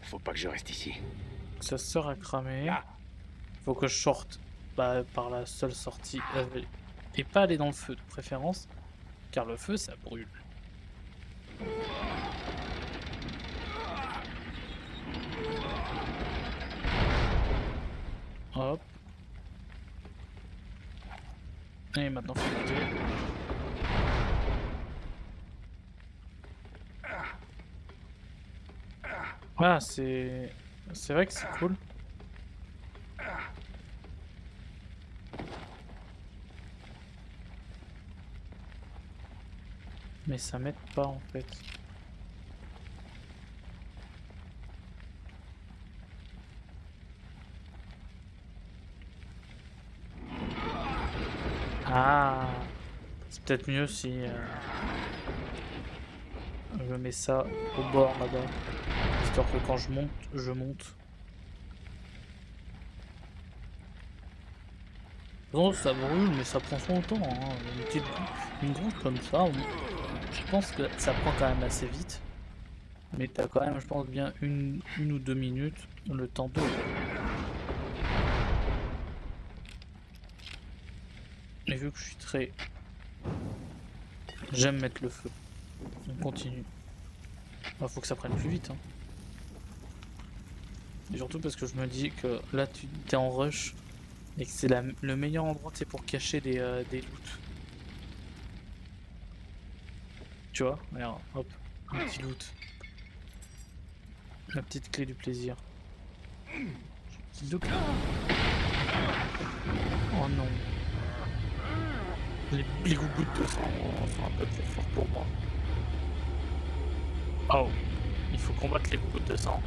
Faut pas que je reste ici. sa sœur a cramé. Là. Faut que je sorte par la seule sortie. Et pas aller dans le feu de préférence. Car le feu ça brûle. Hop. Et maintenant faut monter. Ah c'est vrai que c'est cool. Mais ça m'aide pas en fait. Ah, c'est peut-être mieux si je mets ça au bord là-bas, histoire que quand je monte, je monte. Non, ça brûle, mais ça prend son temps. Hein. Une goutte comme ça, je pense que ça prend quand même assez vite. Mais t'as quand même, je pense, bien une ou 2 minutes le temps de. Et vu que je suis très... J'aime mettre le feu. On continue. Bah, faut que ça prenne plus vite. Hein. Et surtout parce que je me dis que là, tu es en rush. Et que c'est le meilleur endroit pour cacher des loots. Tu vois, regarde, hop, un petit loot. La petite clé du plaisir. Petite oh non. Les gouttes de sang sont un peu trop forts pour moi. Oh, il faut combattre les gouttes de sang.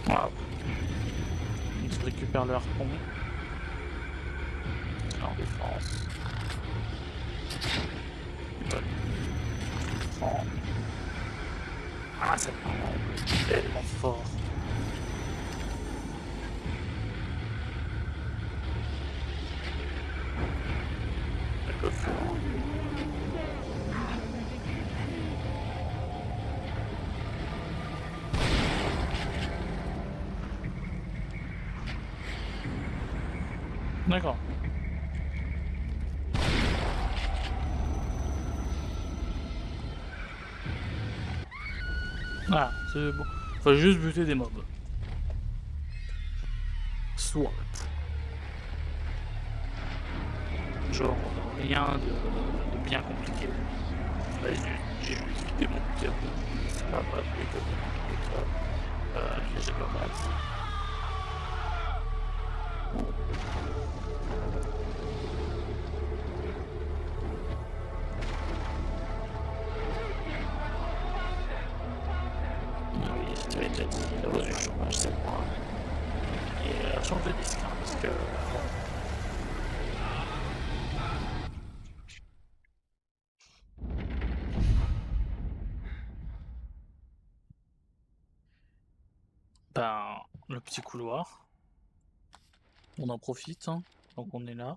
Wow. Je récupère le harpon. En défense. Bonne. Oh. Ah, c'est tellement fort. Le feu. D'accord. Ah, c'est bon. Faut juste buter des mobs. Soit. Genre, rien de bien compliqué. Vas-y, j'ai juste quitté mon cerveau. Ça va pas plus que ça. J'ai pas mal. Oui, je t'avais déjà dit, la hausse du chômage, c'est moi. Et change de disque, hein, parce que... bon. Ben, le petit couloir. On en profite, hein, donc on est là.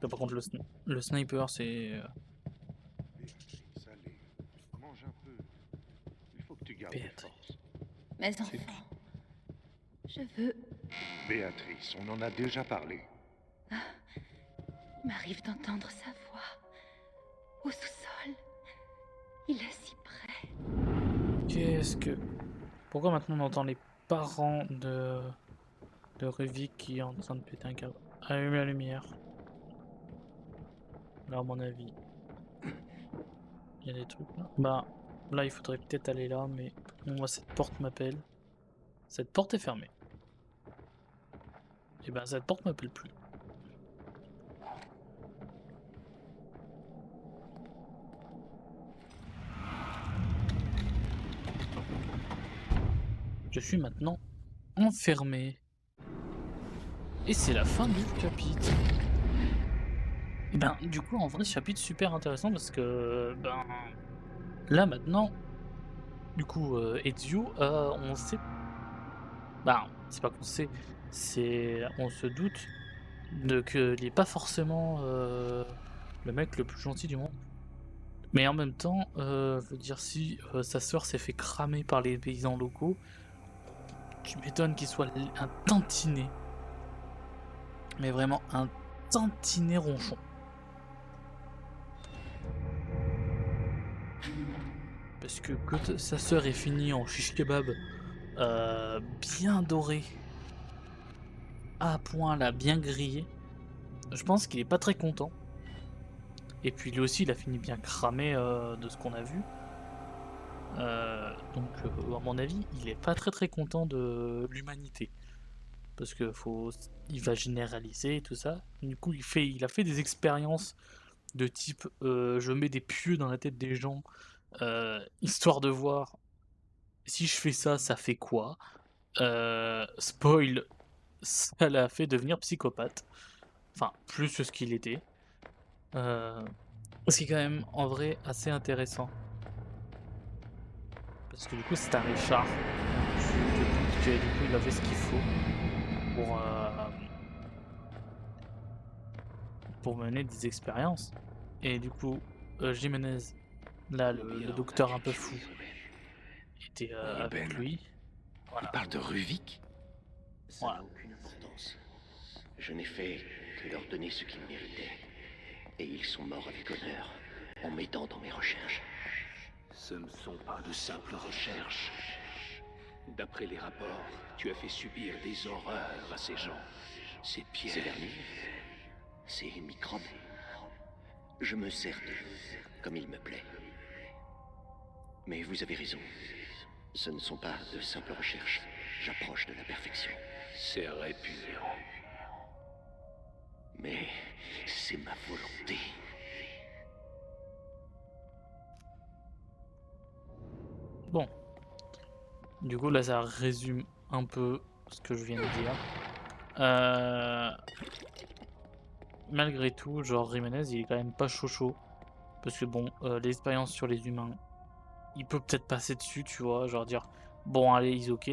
Là, par contre, le sniper, c'est... Béatrice, allez, mange un peu. Il faut que tu gardes tes Béatrice. forces. Mes C'est enfants, je veux. Béatrice, on en a déjà parlé. Il m'arrive d'entendre sa voix au sous-sol. Il est si près. Qu'est-ce que... Pourquoi maintenant on entend les parents de Ruvik qui est en train de péter un câble? Allumer la lumière. Là, à mon avis, il y a des trucs là. Bah, là, il faudrait peut-être aller là, mais moi, cette porte m'appelle. Cette porte est fermée. Et ben, cette porte m'appelle plus. Je suis maintenant enfermé. Et c'est la fin du chapitre. Et ben, du coup, en vrai, chapitre super intéressant parce que, ben, là maintenant, du coup, Ezio, on sait, bah, c'est pas qu'on sait, c'est, on se doute de qu'il est pas forcément le mec le plus gentil du monde. Mais en même temps, je veux dire, si sa sœur s'est fait cramer par les paysans locaux, tu m'étonnes qu'il soit un tantinet. Mais vraiment un tantinet ronchon. Parce que quand sa sœur est finie en shish kebab bien doré, à point là, bien grillé, je pense qu'il est pas très content. Et puis lui aussi, il a fini bien cramé de ce qu'on a vu. Donc, à mon avis, il est pas très content de l'humanité. Parce que il va généraliser et tout ça. Du coup, il a fait des expériences de type je mets des pieux dans la tête des gens, histoire de voir si je fais ça, ça fait quoi. Spoil, ça l'a fait devenir psychopathe. Enfin, plus que ce qu'il était. Ce qui est quand même, en vrai, assez intéressant. Parce que du coup, c'est un Richard. Tu te doutes que du coup, il avait ce qu'il faut pour mener des expériences. Et du coup, Jiménez, là, le docteur un peu fou, était avec Ben. lui. Il Voilà. parle de Ruvik? Ça n'a aucune importance. Je n'ai fait que leur donner ce qu'ils méritaient. Et ils sont morts avec honneur, en m'aidant dans mes recherches. Ce ne sont pas de simples recherches. D'après les rapports, tu as fait subir des horreurs à ces gens. Ces Ces pierres. vernis, ces microbes, je me sers d'eux, comme il me plaît. Mais vous avez raison. Ce ne sont pas de simples recherches. J'approche de la perfection. C'est répugnant. Mais c'est ma volonté. Bon. Du coup, là, ça résume un peu ce que je viens de dire. Malgré tout, genre, Jiménez, il est quand même pas chaud. Parce que bon, l'expérience sur les humains, il peut peut-être passer dessus, tu vois, genre dire, bon, allez, ils ok.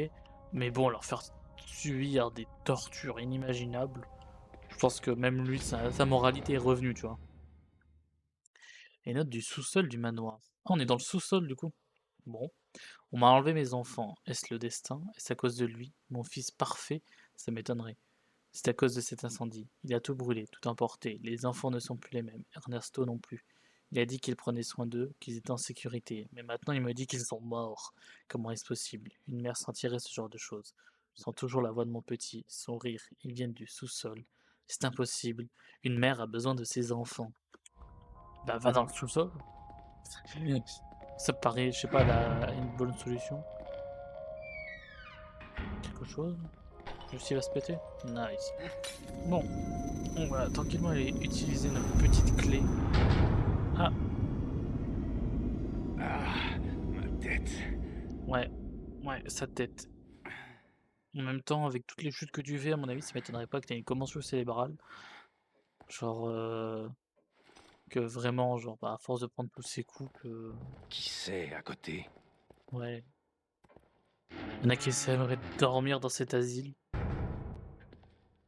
Mais bon, leur faire subir des tortures inimaginables, je pense que même lui, sa moralité est revenue, tu vois. Et note du sous-sol du manoir. Ah, on est dans le sous-sol, du coup. Bon. On m'a enlevé mes enfants. Est-ce le destin? Est-ce à cause de lui? Mon fils parfait? Ça m'étonnerait. C'est à cause de cet incendie. Il a tout brûlé, tout emporté. Les enfants ne sont plus les mêmes. Ernesto non plus. Il a dit qu'il prenait soin d'eux, qu'ils étaient en sécurité. Mais maintenant, il me dit qu'ils sont morts. Comment est-ce possible? Une mère sentirait ce genre de choses. Je sens toujours la voix de mon petit, son rire. Ils viennent du sous-sol. C'est impossible. Une mère a besoin de ses enfants. Bah, va dans le sous-sol. Ça me paraît, je sais pas, une bonne solution. Quelque chose? Juste il va se péter? Nice. Bon, on va tranquillement aller utiliser notre petite clé. Ah, Ah, ma tête. ouais, sa tête. En même temps, avec toutes les chutes que tu fais, à mon avis, ça m'étonnerait pas que tu aies une commotion cérébrale. Genre, que vraiment, genre, bah, à force de prendre tous ces coups que Qui sait à côté? ouais. Il y en a qui essaieraient de dormir dans cet asile.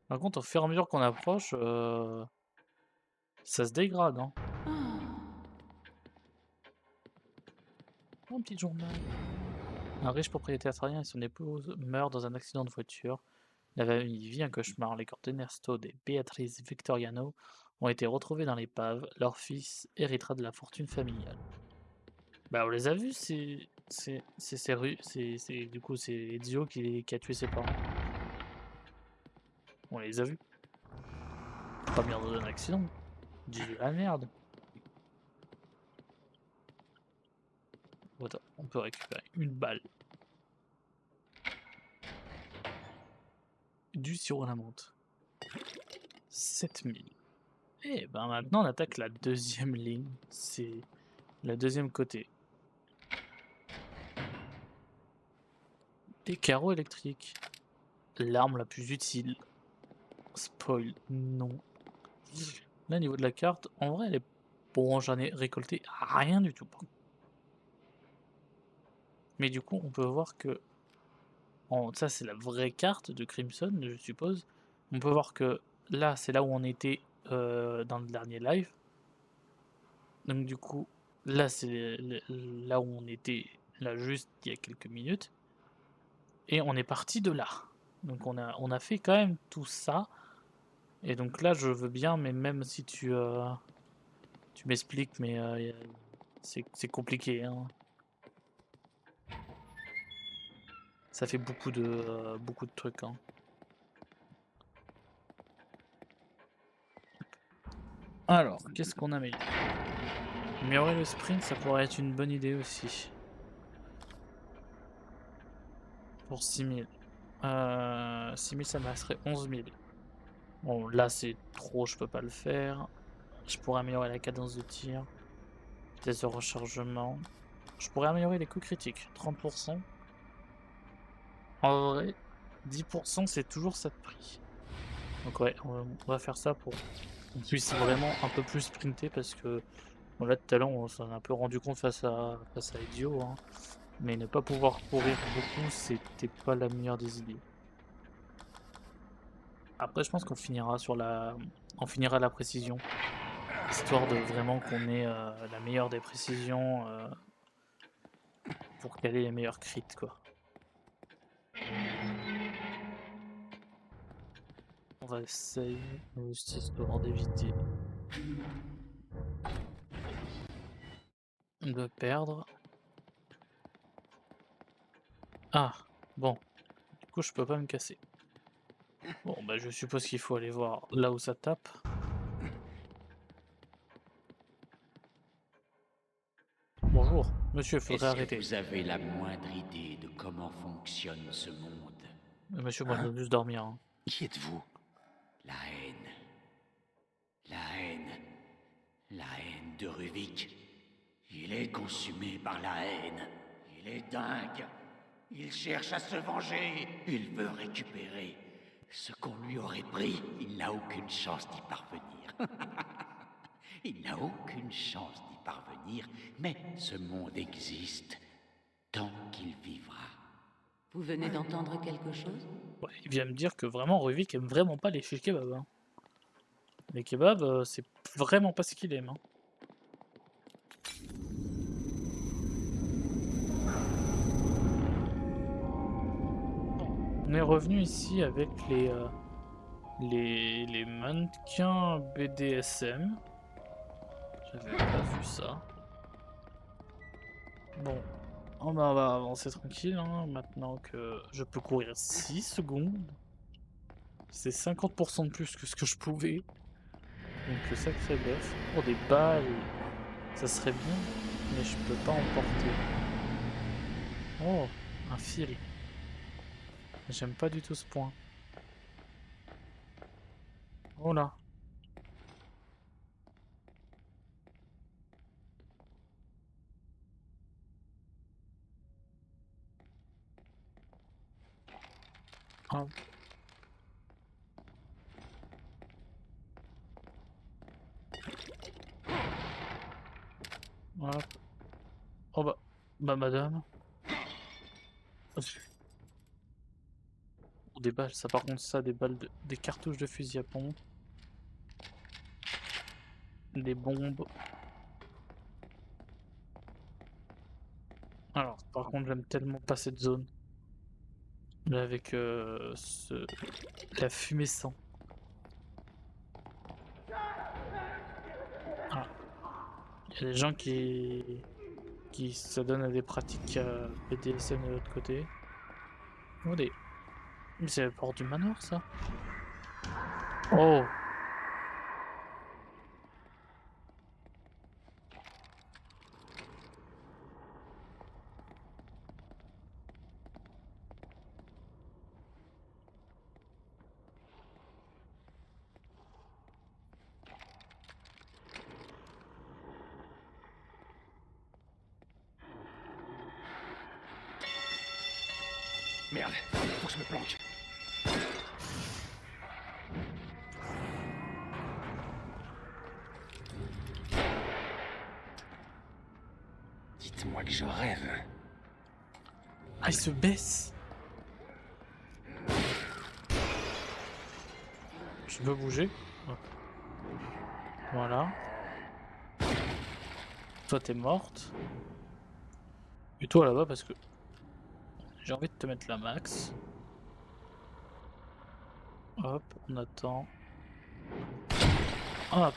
Par contre, au fur et à mesure qu'on approche, ça se dégrade, hein. Un petit journal. Un riche propriétaire italien et son épouse meurent dans un accident de voiture. La famille vit un cauchemar. Les corps d'Ernesto et Beatrice Victoriano ont été retrouvés dans l'épave. Leur fils héritera de la fortune familiale. Bah, on les a vus, c'est du coup, c'est Ezio qui a tué ses parents. On les a vus. Pas mort dans un accident. Dis de la merde. Attends, on peut récupérer une balle. Du sirop à la menthe. 7000. Et ben maintenant on attaque la deuxième ligne. C'est la deuxième côté. Des carreaux électriques. L'arme la plus utile. Spoil, non. Là, au niveau de la carte, en vrai, elle est... Bon, j'en ai récolté rien du tout. Mais du coup, on peut voir que... Ça, c'est la vraie carte de Crimson, je suppose. On peut voir que là, c'est là où on était dans le dernier live. Donc du coup, là, c'est là où on était, là, juste il y a quelques minutes. Et on est parti de là. Donc on a fait quand même tout ça. Et donc là, je veux bien, mais même si tu m'expliques, mais c'est compliqué, hein. Ça fait beaucoup de trucs, hein. Alors, qu'est-ce qu'on a mis? Améliorer le sprint, ça pourrait être une bonne idée aussi. Pour 6000. 6000, ça me resterait 11000. Bon, là, c'est trop, je peux pas le faire. Je pourrais améliorer la cadence de tir. Vitesse de rechargement. Je pourrais améliorer les coups critiques. 30%. En vrai, 10% c'est toujours ça de prix. Donc ouais, on va faire ça pour qu'on puisse vraiment un peu plus sprinter parce que bon, là tout à l'heure on s'en a un peu rendu compte face à Idio, hein. Mais ne pas pouvoir courir beaucoup, c'était pas la meilleure des idées. Après je pense qu'on finira sur on finira la précision. Histoire de vraiment qu'on ait la meilleure des précisions pour caler les meilleurs crits, quoi. On va essayer aussi histoire d'éviter de perdre. Ah, bon. Du coup, je peux pas me casser. Bon, bah je suppose qu'il faut aller voir là où ça tape. Bonjour, monsieur, faudrait Est-ce que arrêter. vous avez la moindre idée de comment fonctionne ce monde? Monsieur, moi je veux juste dormir, hein. Qui êtes-vous? La haine. La haine. La haine de Ruvik. Il est consumé par la haine. Il est dingue. Il cherche à se venger. Il veut récupérer ce qu'on lui aurait pris. Il n'a aucune chance d'y parvenir. Il n'a aucune chance d'y parvenir, mais ce monde existe tant qu'il vivra. Vous venez d'entendre quelque chose? Ouais, il vient me dire que vraiment Ruvik aime vraiment pas les shish kebabs, hein. Les kebabs, c'est vraiment pas ce qu'il aime, hein. On est revenu ici avec les mannequins BDSM. J'avais pas vu ça. Bon, on va avancer tranquille, hein, maintenant que je peux courir 6 secondes. C'est 50% de plus que ce que je pouvais. Donc sacré bœuf. Pour des balles, ça serait bien, mais je peux pas en porter. Oh, un fil. J'aime pas du tout ce point. Oh là. Ah. Hop. Oh bah madame. Ou des balles, ça par contre ça, des balles, des cartouches de fusil à pompe. Des bombes. Alors par contre j'aime tellement pas cette zone. Là avec la fumée sang. Ah. Il y a des gens qui s'adonnent à des pratiques BDSM de l'autre côté. Oh des... Mais c'est la porte du manoir ça. Oh. Merde, faut que je me planque. Dites-moi que je rêve. Ah, il se baisse. Je veux bouger. Hop. Voilà. Toi t'es morte. Et toi là-bas parce que j'ai envie de te mettre la max. Hop, on attend. Hop,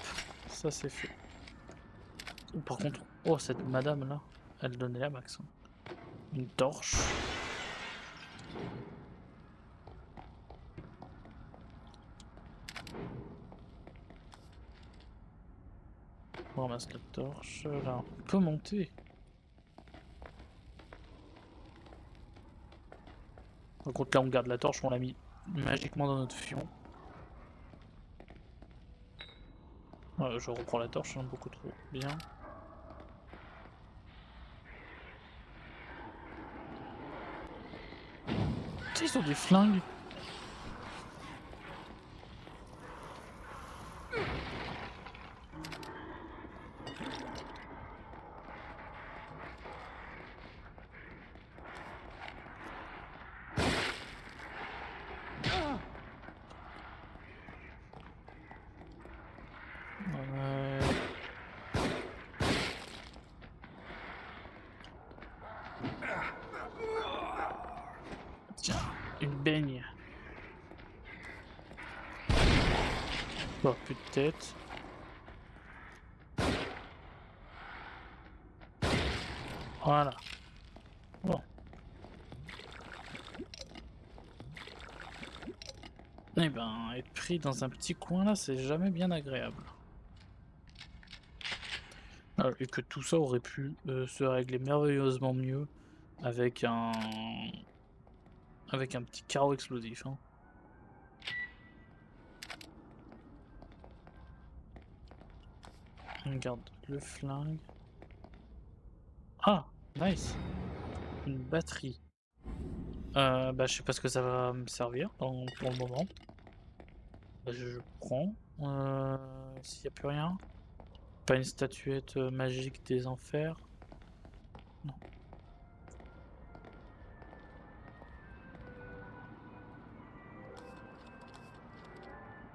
ça c'est fait. Oh, par contre, oh cette madame là, elle donnait la max. Hein. Une torche. On ramasse la torche. Là, on peut monter. Par contre là on garde la torche, on l'a mis magiquement dans notre fion. Je reprends la torche, hein, beaucoup trop bien. Tiens, ils ont des flingues. Tiens, une baigne. Oh, plus de tête. Voilà. Bon. Eh ben, être pris dans un petit coin là, c'est jamais bien agréable. Et que tout ça aurait pu se régler merveilleusement mieux avec un petit carreau explosif. Hein. On garde le flingue. Ah, nice. Une batterie. Bah, je sais pas ce que ça va me servir pour le moment. Bah, je prends. S'il n'y a plus rien. Pas une statuette magique des enfers. Non.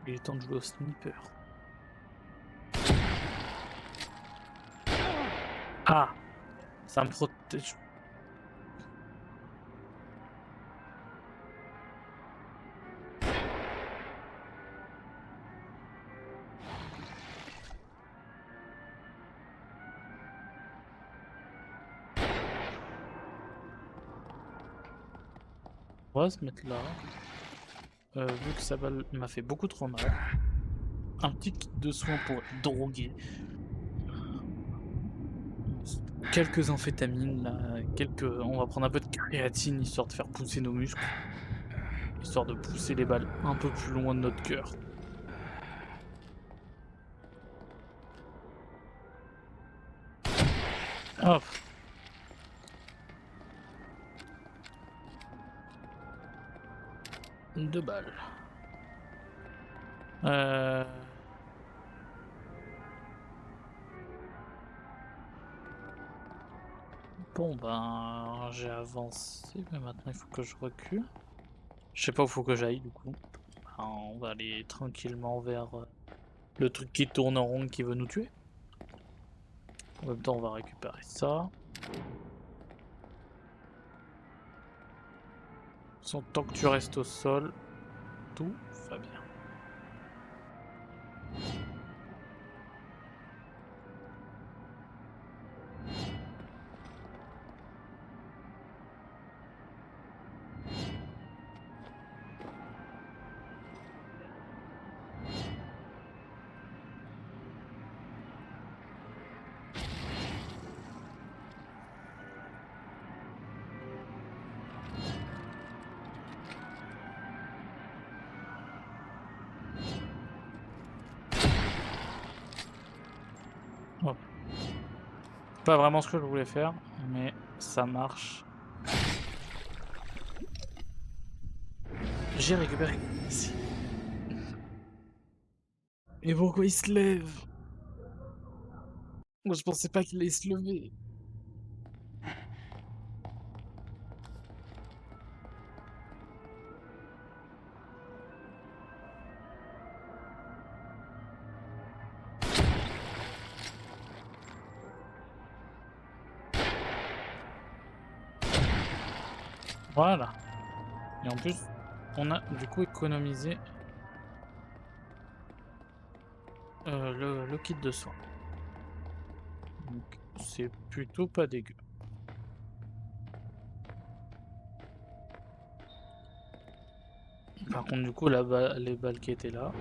Il est temps de jouer au sniper. Ah! Ça me protège. On va se mettre là. Vu que ça m'a fait beaucoup trop mal. Un petit kit de soins pour être drogué. Quelques amphétamines là, on va prendre un peu de créatine histoire de faire pousser nos muscles. Histoire de pousser les balles un peu plus loin de notre cœur. Hop. Deux balles. Bon ben j'ai avancé, mais maintenant il faut que je recule. Je sais pas où faut que j'aille du coup. Ben, on va aller tranquillement vers le truc qui tourne en rond qui veut nous tuer. En même temps on va récupérer ça. Tant que tu restes au sol, tout va bien. Oh. Pas vraiment ce que je voulais faire, mais ça marche. J'ai récupéré. Et pourquoi il se lève? Moi je pensais pas qu'il allait se lever. Voilà. Et en plus, on a du coup économisé le kit de soins. Donc c'est plutôt pas dégueu. Par contre du coup les balles qui étaient là,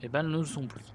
et ben elles ne le sont plus.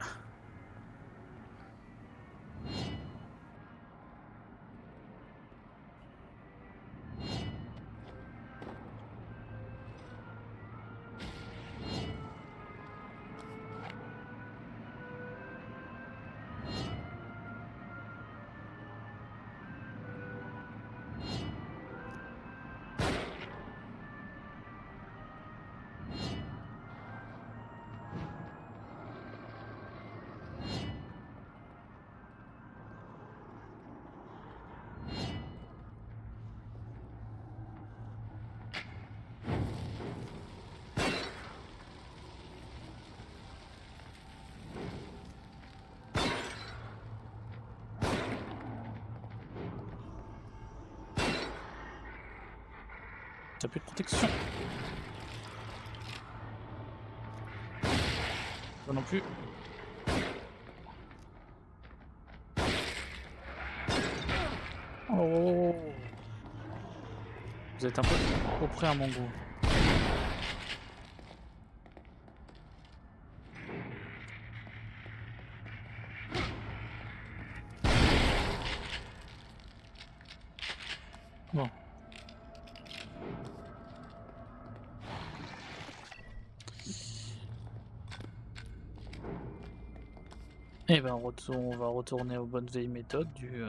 T'as plus de protection. Toi non plus. Oh. Vous êtes un peu trop près à mon goût. Bon. Et ben on va retourner aux bonnes vieilles méthodes du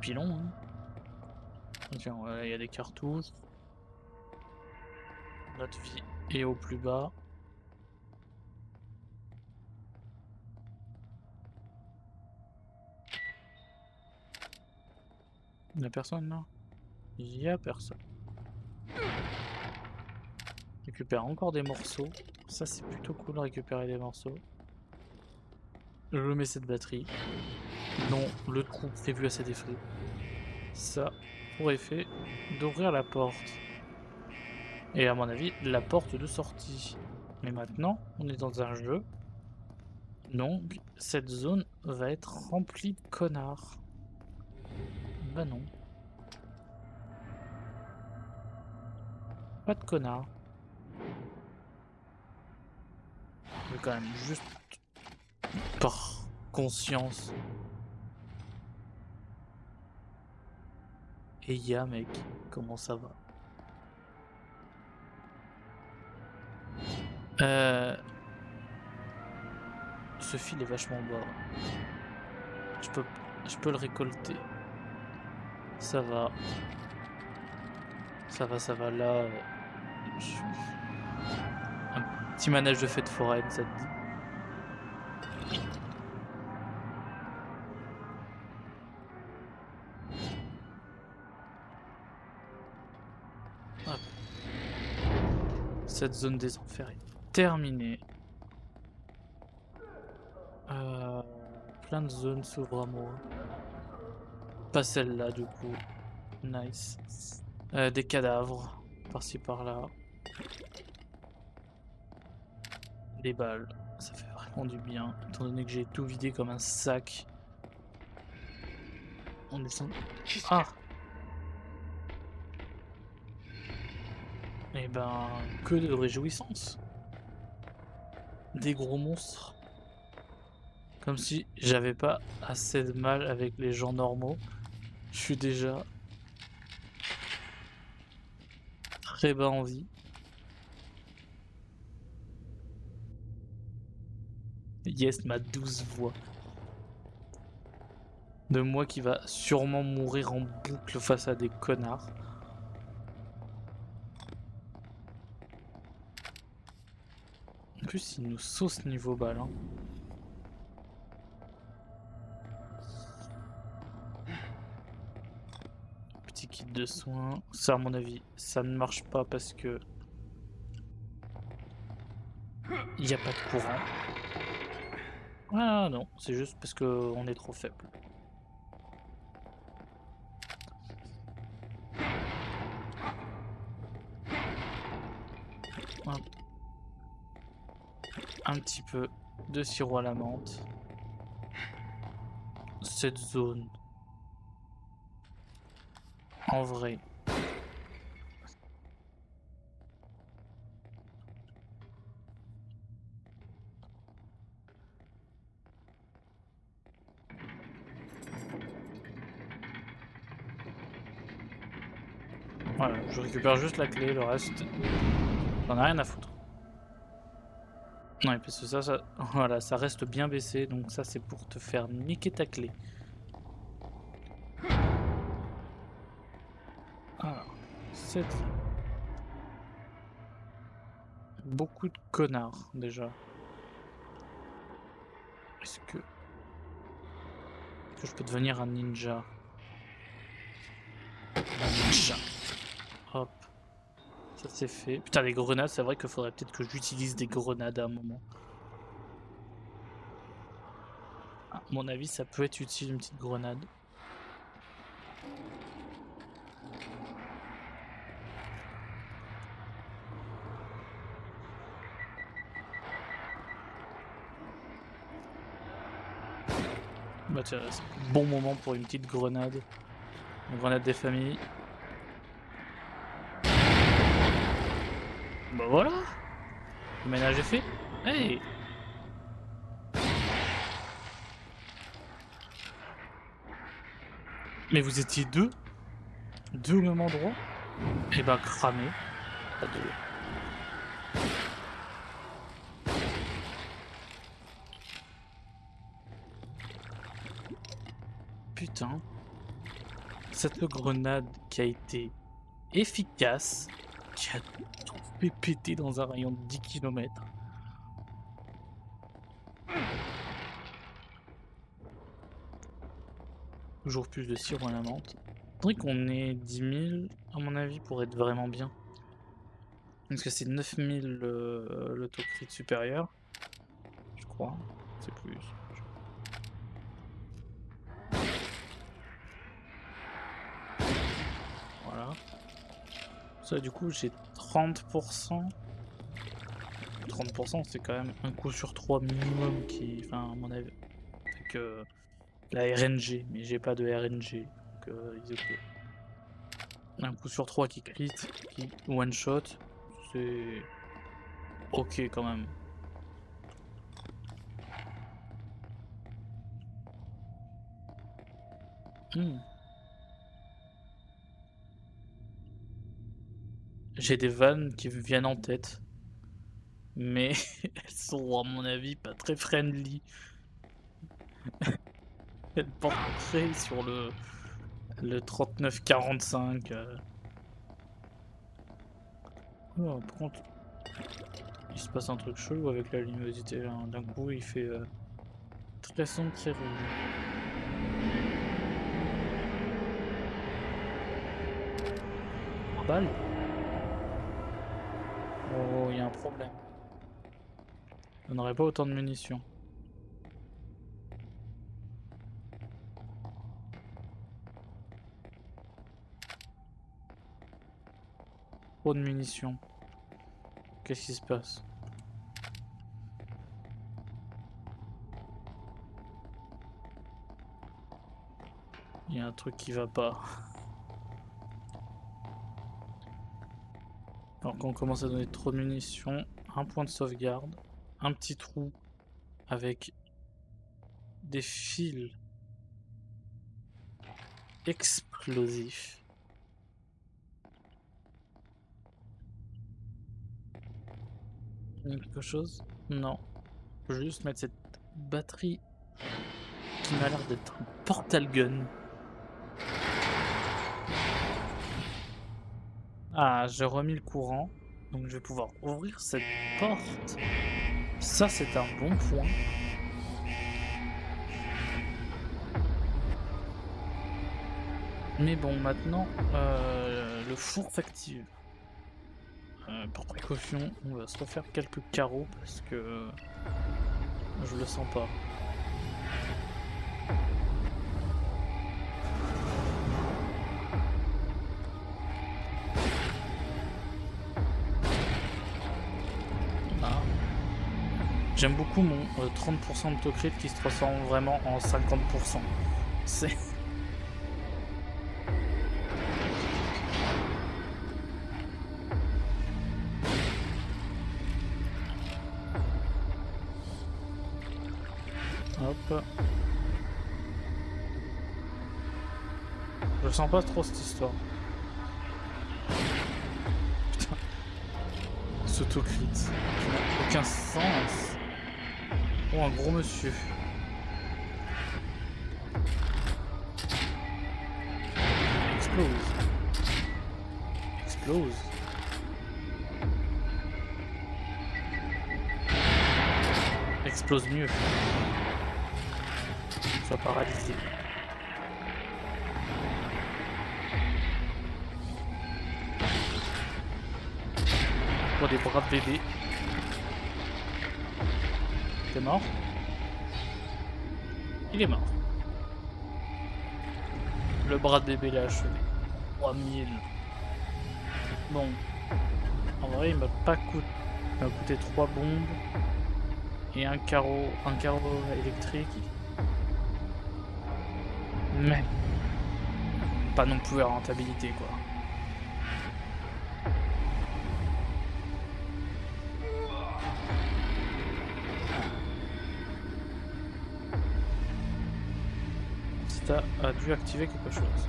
pilon. Hein. Tiens, voilà, il y a des cartouches. Notre vie est au plus bas. Il n'y a personne là? Il n'y a personne. Récupère encore des morceaux. Ça c'est plutôt cool, récupérer des morceaux. Je mets cette batterie. Non, le trou prévu à cet effet. Ça pour effet d'ouvrir la porte. Et à mon avis, la porte de sortie. Mais maintenant, on est dans un jeu. Donc, cette zone va être remplie de connards. Bah non. Pas de connards. Mais quand même, juste par conscience. Et ya mec, comment ça va? Ce fil est vachement bas. Je peux le récolter. Ça va. Ça va là. Un petit manège de fête foraine, ça te dit? Hop. Cette zone des enfers est terminée. Plein de zones s'ouvrent à moi. Pas celle-là du coup. Nice. Des cadavres, par-ci par-là. Des balles, ça fait vraiment du bien, étant donné que j'ai tout vidé comme un sac. On descend. Ah! Eh ben, que de réjouissance. Des gros monstres. Comme si j'avais pas assez de mal avec les gens normaux. Je suis déjà très bas en vie. Yes, ma douce voix. De moi qui va sûrement mourir en boucle face à des connards. En plus, il nous sauce niveau balle. Hein. Petit kit de soins. Ça, à mon avis, ça ne marche pas parce que il n'y a pas de courant. Ah non, c'est juste parce qu'on est trop faible. Hop. Un petit peu de sirop à la menthe. Cette zone, en vrai, voilà, je récupère juste la clé, le reste, j'en ai rien à foutre. Ouais, parce que ça, voilà, ça reste bien baissé, donc ça c'est pour te faire niquer ta clé. Alors, c'est beaucoup de connards déjà. Est-ce que je peux devenir un ninja? Un ninja. Hop. Ça c'est fait. Putain, les grenades, c'est vrai qu'il faudrait peut-être que j'utilise des grenades à un moment. À mon avis, ça peut être utile une petite grenade. Bah tiens, c'est un bon moment pour une petite grenade. Une grenade des familles. Bah voilà. Le ménage est fait. Hey. Mais vous étiez deux? Deux au même endroit? Et bah cramé. Pas deux. Putain. Cette grenade qui a été efficace, qui a tout fait péter dans un rayon de 10 km. Toujours plus de sirop à la menthe. Faudrait qu'on ait 10 000 à mon avis pour être vraiment bien. Parce que c'est 9 000 l'autocrit supérieur. Je crois. C'est plus. Voilà. Ça du coup j'ai 30%. 30% c'est quand même un coup sur 3 minimum qui. Enfin à mon avis. Fait que la RNG, mais j'ai pas de RNG. Donc is ok. Un coup sur 3 qui crit, qui one shot, c'est ok quand même. J'ai des vannes qui me viennent en tête, mais elles sont à mon avis pas très friendly. Elles porteraient sur le 39-45. Oh, par contre, il se passe un truc chelou avec la luminosité. Hein. D'un coup, il fait très sombre, très rouge. Balle. il y a un problème. On n'aurait pas autant de munitions. Trop de munitions. Qu'est-ce qui se passe? Il y a un truc qui va pas. Alors qu'on commence à donner trop de munitions, un point de sauvegarde, un petit trou avec des fils explosifs. Quelque chose? Non. Je peux juste mettre cette batterie qui m'a l'air d'être un portal gun. Ah, j'ai remis le courant, donc je vais pouvoir ouvrir cette porte. Ça, c'est un bon point. Mais bon, maintenant, le four s'active. Par précaution, on va se refaire quelques carreaux parce que je le sens pas. Ah. J'aime beaucoup mon 30% d'autocrit qui se transforme vraiment en 50%. C'est... Hop. Je sens pas trop cette histoire. Putain. Ce autocrit qui n'a aucun sens. Oh, un gros monsieur. Explose. Explose. Explose mieux. Sois paralysé. Pour des bras de bébé. T'es mort? Il est mort. Le bras de bébé l'a achevé. 3000. Bon. En vrai, il m'a pas coûté. Il m'a coûté 3 bombes. Et un carreau électrique. Mais pas non plus à rentabilité quoi. Ça a dû activer quelque chose.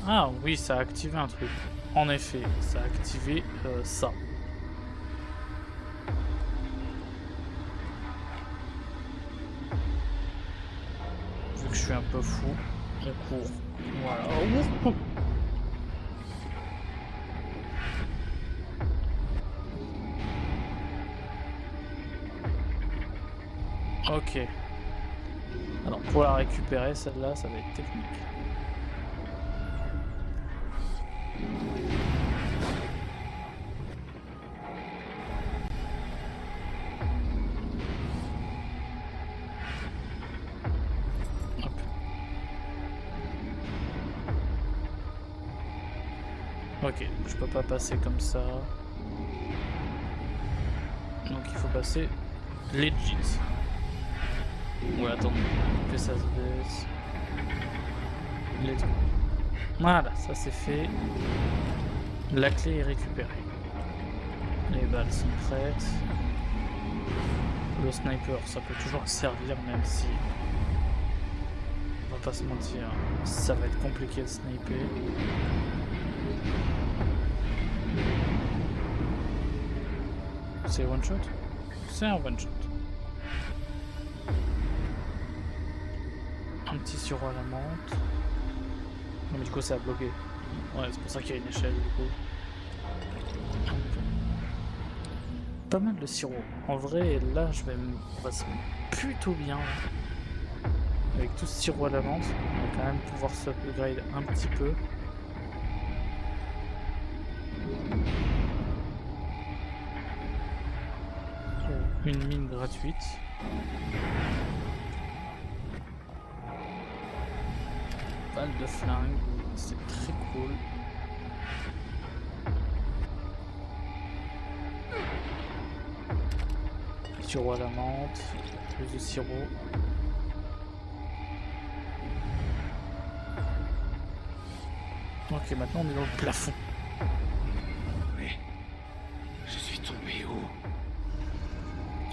Ah oui, ça a activé un truc. En effet, ça a activé ça. Vu que je suis un peu fou, on court. Voilà. Ok. Alors pour la récupérer, celle-là, ça va être technique. Hop. Ok, je peux pas passer comme ça. Donc il faut passer legit. Ouais, attends, que ça se baisse. Let's go. Voilà, ça c'est fait. La clé est récupérée. Les balles sont prêtes. Le sniper, ça peut toujours servir, même si... On va pas se mentir, ça va être compliqué de sniper. C'est one shot? C'est un one shot. Un petit sirop à la menthe. Non mais du coup ça a bloqué. Ouais, c'est pour ça qu'il y a une échelle du coup. Pas mal de sirop. En vrai, là on va se mettre plutôt bien. Avec tout ce sirop à la menthe, on va quand même pouvoir s'upgrade un petit peu. Une mine gratuite. Balle de flingue, c'est très cool. Sirop à la menthe, plus de sirop. Ok, maintenant on est dans le plafond. Mais je suis tombé où?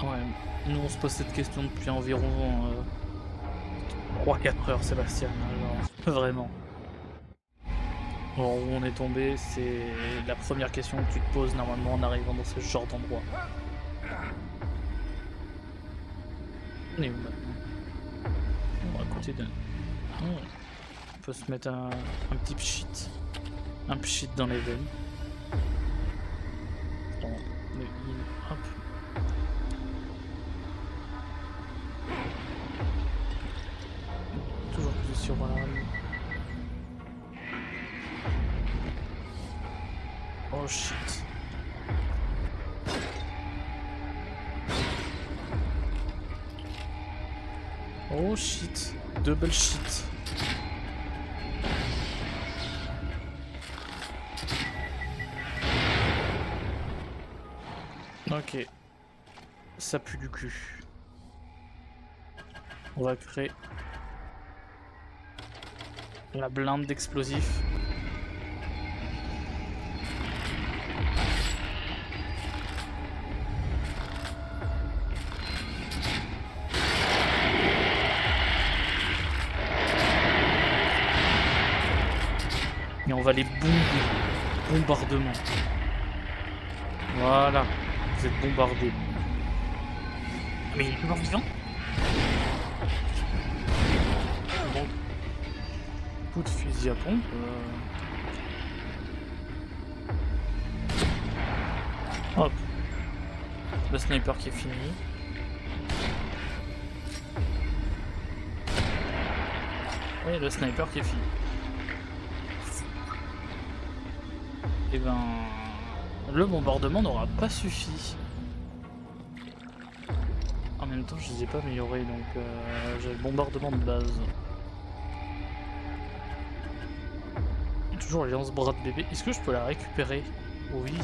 Ouais, nous on se pose cette question depuis environ 3-4 heures, Sébastien, genre, vraiment. Genre, où on est tombé, c'est la première question que tu te poses normalement en arrivant dans ce genre d'endroit. On est où maintenant? On est à côté d'un... Oh. On peut se mettre un petit pchit. Un pchit dans les veines. Bon, mais hop. Toujours plus sur la... Oh shit. Oh shit. Double shit. Ok. Ça pue du cul. On va créer la blinde d'explosifs. Et on va les bomber. Bombardement. Voilà. Vous êtes bombardés. Mais il est mort vivant. Bon. Coup de fusil à pompe. Hop. Le sniper qui est fini. Et le sniper qui est fini. Et ben... le bombardement n'aura pas suffi. En même temps, je les ai pas améliorés, donc j'ai le bombardement de base. Toujours les lance-bras de bébé. Est-ce que je peux la récupérer? Oui.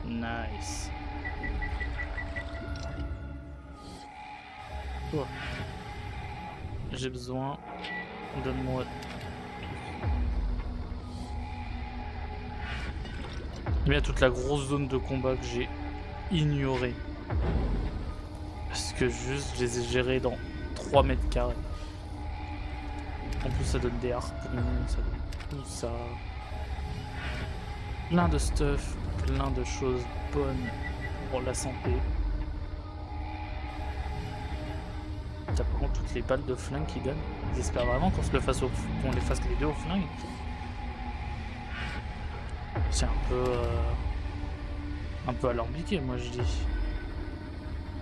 Nice. Oh. J'ai besoin. Donne-moi. Il y a toute la grosse zone de combat que j'ai ignorée. Parce que juste je les ai gérés dans 3 mètres carrés. En plus ça donne des harpons, ça donne tout ça. Plein de stuff, plein de choses bonnes pour la santé. T'as par contre toutes les balles de flingue qu'ils donnent. J'espère vraiment qu'on les fasse les deux au flingue. C'est un peu alambiqué, moi je dis.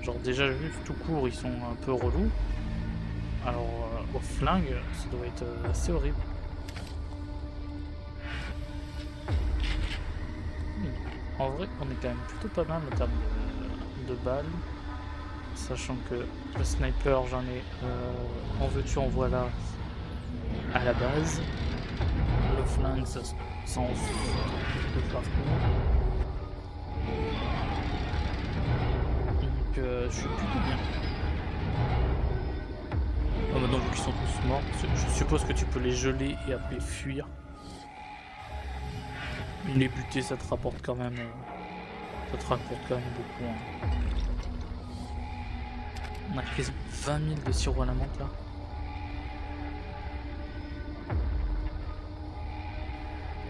Genre déjà juste tout court ils sont un peu relous. Alors au flingue ça doit être assez horrible. En vrai on est quand même plutôt pas mal en termes de balles. Sachant que le sniper j'en ai en veux-tu en voilà à la base. Le flingue ça s'en de partout. Donc je suis plutôt bien. Oh, maintenant vu qu'ils sont tous morts, je suppose que tu peux les geler et après fuir. Les buter ça te rapporte quand même beaucoup. Hein. On a quasi 20 000 de sirop à la menthe là.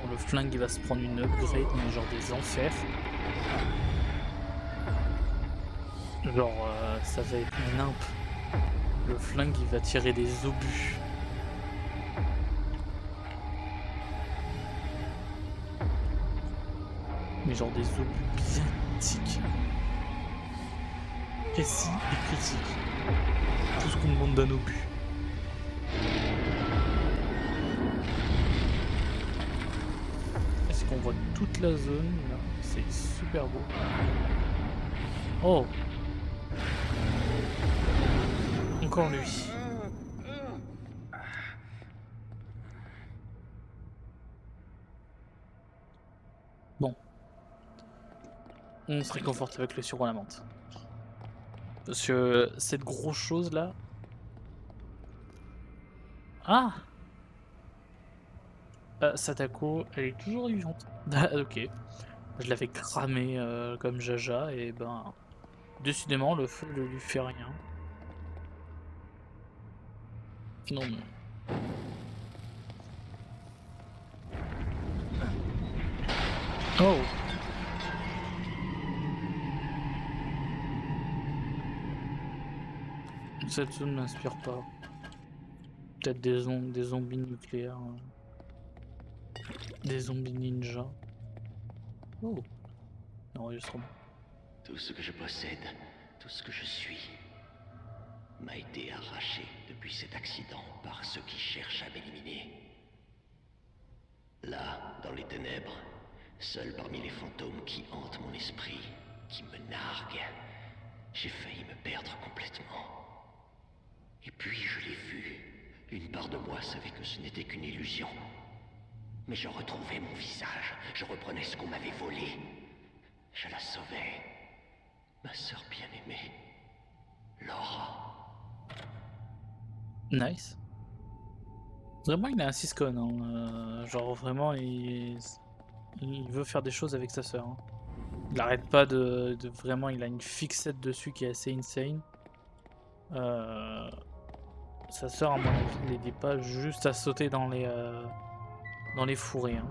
Bon, le flingue il va se prendre une upgrade mais genre des enfers. Genre ça va être nimp. Le flingue il va tirer des obus. Mais genre des obus bien critiques. Précis et critiques. Tout ce qu'on demande d'un obus. Est-ce qu'on voit toute la zone là? C'est super beau. Oh! Encore lui. Bon. On se réconforte avec le sirop à la menthe. Parce que cette grosse chose là. Ah! Satako, elle est toujours vivante. Ah, ok. Je l'avais cramée comme Jaja et ben. Décidément, le feu ne lui fait rien. Non, non. Oh! Cette zone n'inspire pas. Peut-être des zombies nucléaires. Des zombies ninja. Oh! Enregistrement. Tout ce que je possède, tout ce que je suis, m'a été arraché depuis cet accident par ceux qui cherchent à m'éliminer. Là, dans les ténèbres, seul parmi les fantômes qui hantent mon esprit, qui me narguent, j'ai failli me perdre complètement. Et puis je l'ai vu. Une part de moi savait que ce n'était qu'une illusion. Mais je retrouvais mon visage, je reprenais ce qu'on m'avait volé. Je la sauvais. Ma sœur bien-aimée, Laura. Nice. Vraiment, il a un siscon. Hein. Genre, vraiment, il veut faire des choses avec sa sœur. Hein. Il arrête pas vraiment. Il a une fixette dessus qui est assez insane. Sa sœur, à mon avis, il n'aidait pas juste à sauter dans les fourrés. Hein.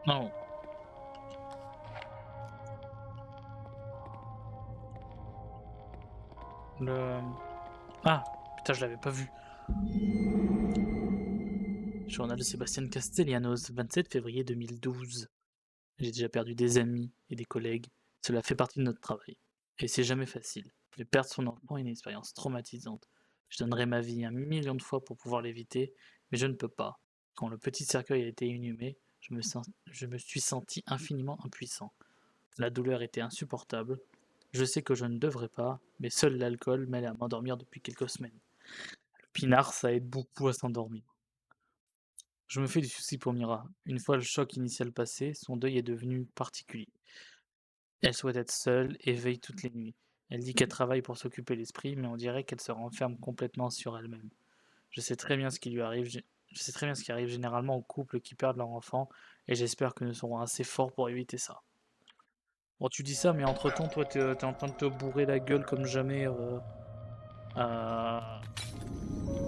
Non. Ah, putain, je l'avais pas vu. Journal de Sébastien Castellanos, 27 février 2012. J'ai déjà perdu des amis et des collègues. Cela fait partie de notre travail. Et c'est jamais facile. De perdre son enfant est une expérience traumatisante. Je donnerais ma vie 1 million de fois pour pouvoir l'éviter, mais je ne peux pas. Quand le petit cercueil a été inhumé, je me suis senti infiniment impuissant. La douleur était insupportable. Je sais que je ne devrais pas, mais seul l'alcool m'aide à m'endormir depuis quelques semaines. Le pinard, ça aide beaucoup à s'endormir. Je me fais des soucis pour Mira. Une fois le choc initial passé, son deuil est devenu particulier. Elle souhaite être seule et veille toutes les nuits. Elle dit qu'elle travaille pour s'occuper l'esprit, mais on dirait qu'elle se renferme complètement sur elle-même. Je sais très bien ce qui lui arrive. Je sais très bien ce qui arrive généralement aux couples qui perdent leur enfant, et j'espère que nous serons assez forts pour éviter ça. Bon, tu dis ça, mais entre-temps, toi, t'es en train de te bourrer la gueule comme jamais à...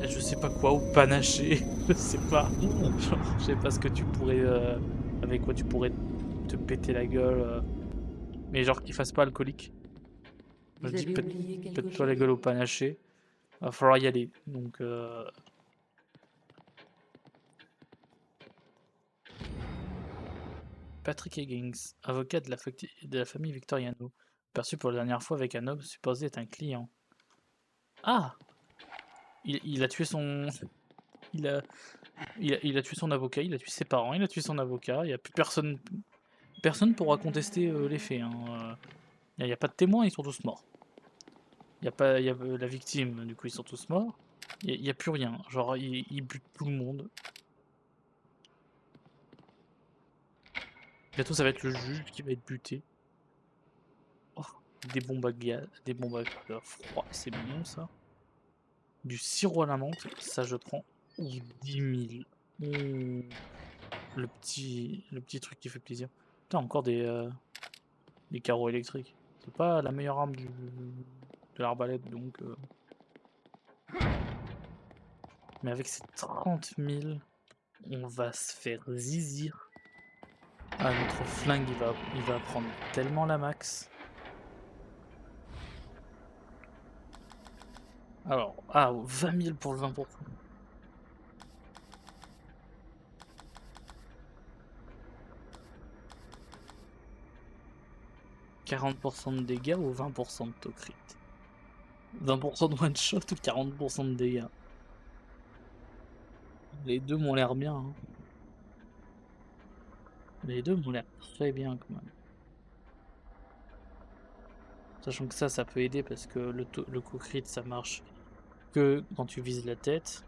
Je sais pas quoi, au panaché. Je sais pas. Genre, je sais pas ce que tu pourrais... avec quoi tu pourrais te péter la gueule. Mais genre qu'il fasse pas alcoolique. Je Vous dis avez oublié quelque pète-toi la chose? gueule au panaché. Va falloir y aller. Donc... Patrick Higgins, avocat de la famille Victoriano, perçu pour la dernière fois avec un homme supposé être un client. Ah! Il a tué son... Il a tué son avocat, il a tué ses parents, il a tué son avocat, il n'y a plus personne... Personne pourra contester les faits. Hein. Il n'y a pas de témoins, ils sont tous morts. Il y a pas la victime, du coup ils sont tous morts. Il n'y a plus rien. Genre, il bute tout le monde. Bientôt, ça va être le juge qui va être buté. Oh, des bombes à gaz, des bombes à froid, c'est bon ça. Du sirop à la menthe, ça je prends. Ou 10 000. Le petit truc qui fait plaisir. Putain, encore des carreaux électriques. C'est pas la meilleure arme de l'arbalète, donc... Mais avec ces 30 000, on va se faire zizir. Ah, notre flingue, il va prendre tellement la max. Alors, 20 000 pour le 20%. « 40% de dégâts ou 20% de to crit. 20% de one shot ou 40% de dégâts. Les deux m'ont l'air bien. Hein. Les deux m'ont l'air très bien quand même. Sachant que ça peut aider parce que le coup crit ça marche que quand tu vises la tête.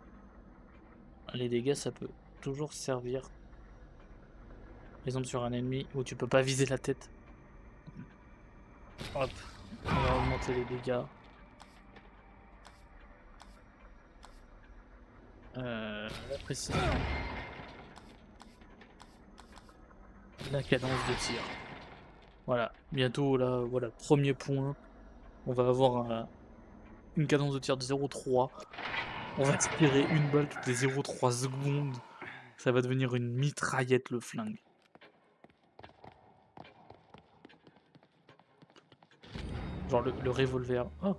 Les dégâts ça peut toujours servir. Par exemple sur un ennemi où tu peux pas viser la tête. Hop, on va augmenter les dégâts. La précision. La cadence de tir. Voilà, bientôt là, voilà, premier point. On va avoir une cadence de tir de 0,3. On va tirer une balle toutes les 0,3 secondes. Ça va devenir une mitraillette le flingue. Genre le revolver. Oh.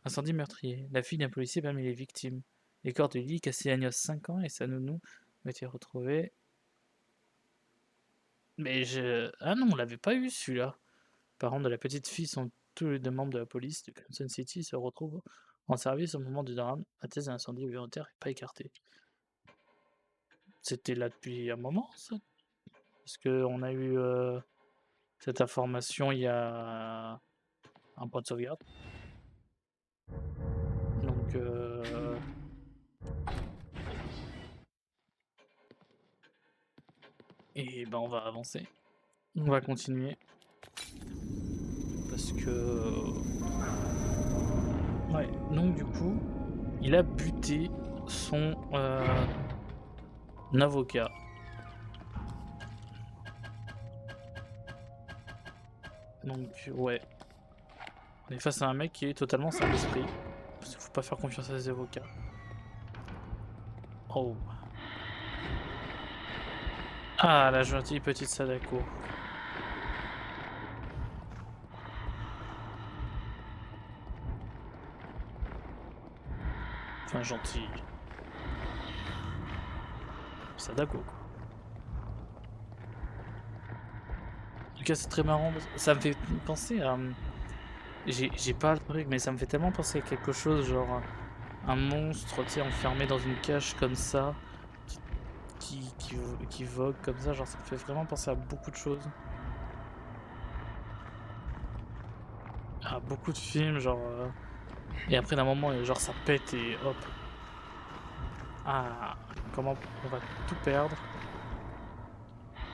Incendie meurtrier. La fille d'un policier parmi les victimes. Les corps de Lily Castellagnos, 5 ans, et sa nounou ont été retrouvés. Mais ah non, on l'avait pas eu celui-là. Parents de la petite fille sont tous les deux membres de la police de Crimson City se retrouvent en service au moment du drame. La thèse d'un incendie volontaire n'est pas écartée. C'était là depuis un moment, ça? Parce qu'on a eu cette information il y a un point de sauvegarde. Donc et ben on va avancer. On va continuer. Parce que ouais, donc du coup, il a buté son avocat. Donc ouais, on est face à un mec qui est totalement sans esprit. Parce qu'il faut pas faire confiance à ses avocats. Oh. Ah, la gentille petite Sadako. Enfin, gentille. Sadako, quoi. En tout cas, c'est très marrant. Ça me fait penser à... J'ai pas le truc, mais ça me fait tellement penser à quelque chose, genre... Un monstre, tu sais, enfermé dans une cage comme ça. Qui vogue comme ça, genre ça me fait vraiment penser à beaucoup de choses. À beaucoup de films, genre... Et après d'un moment, genre ça pète et hop. Ah, comment on va tout perdre.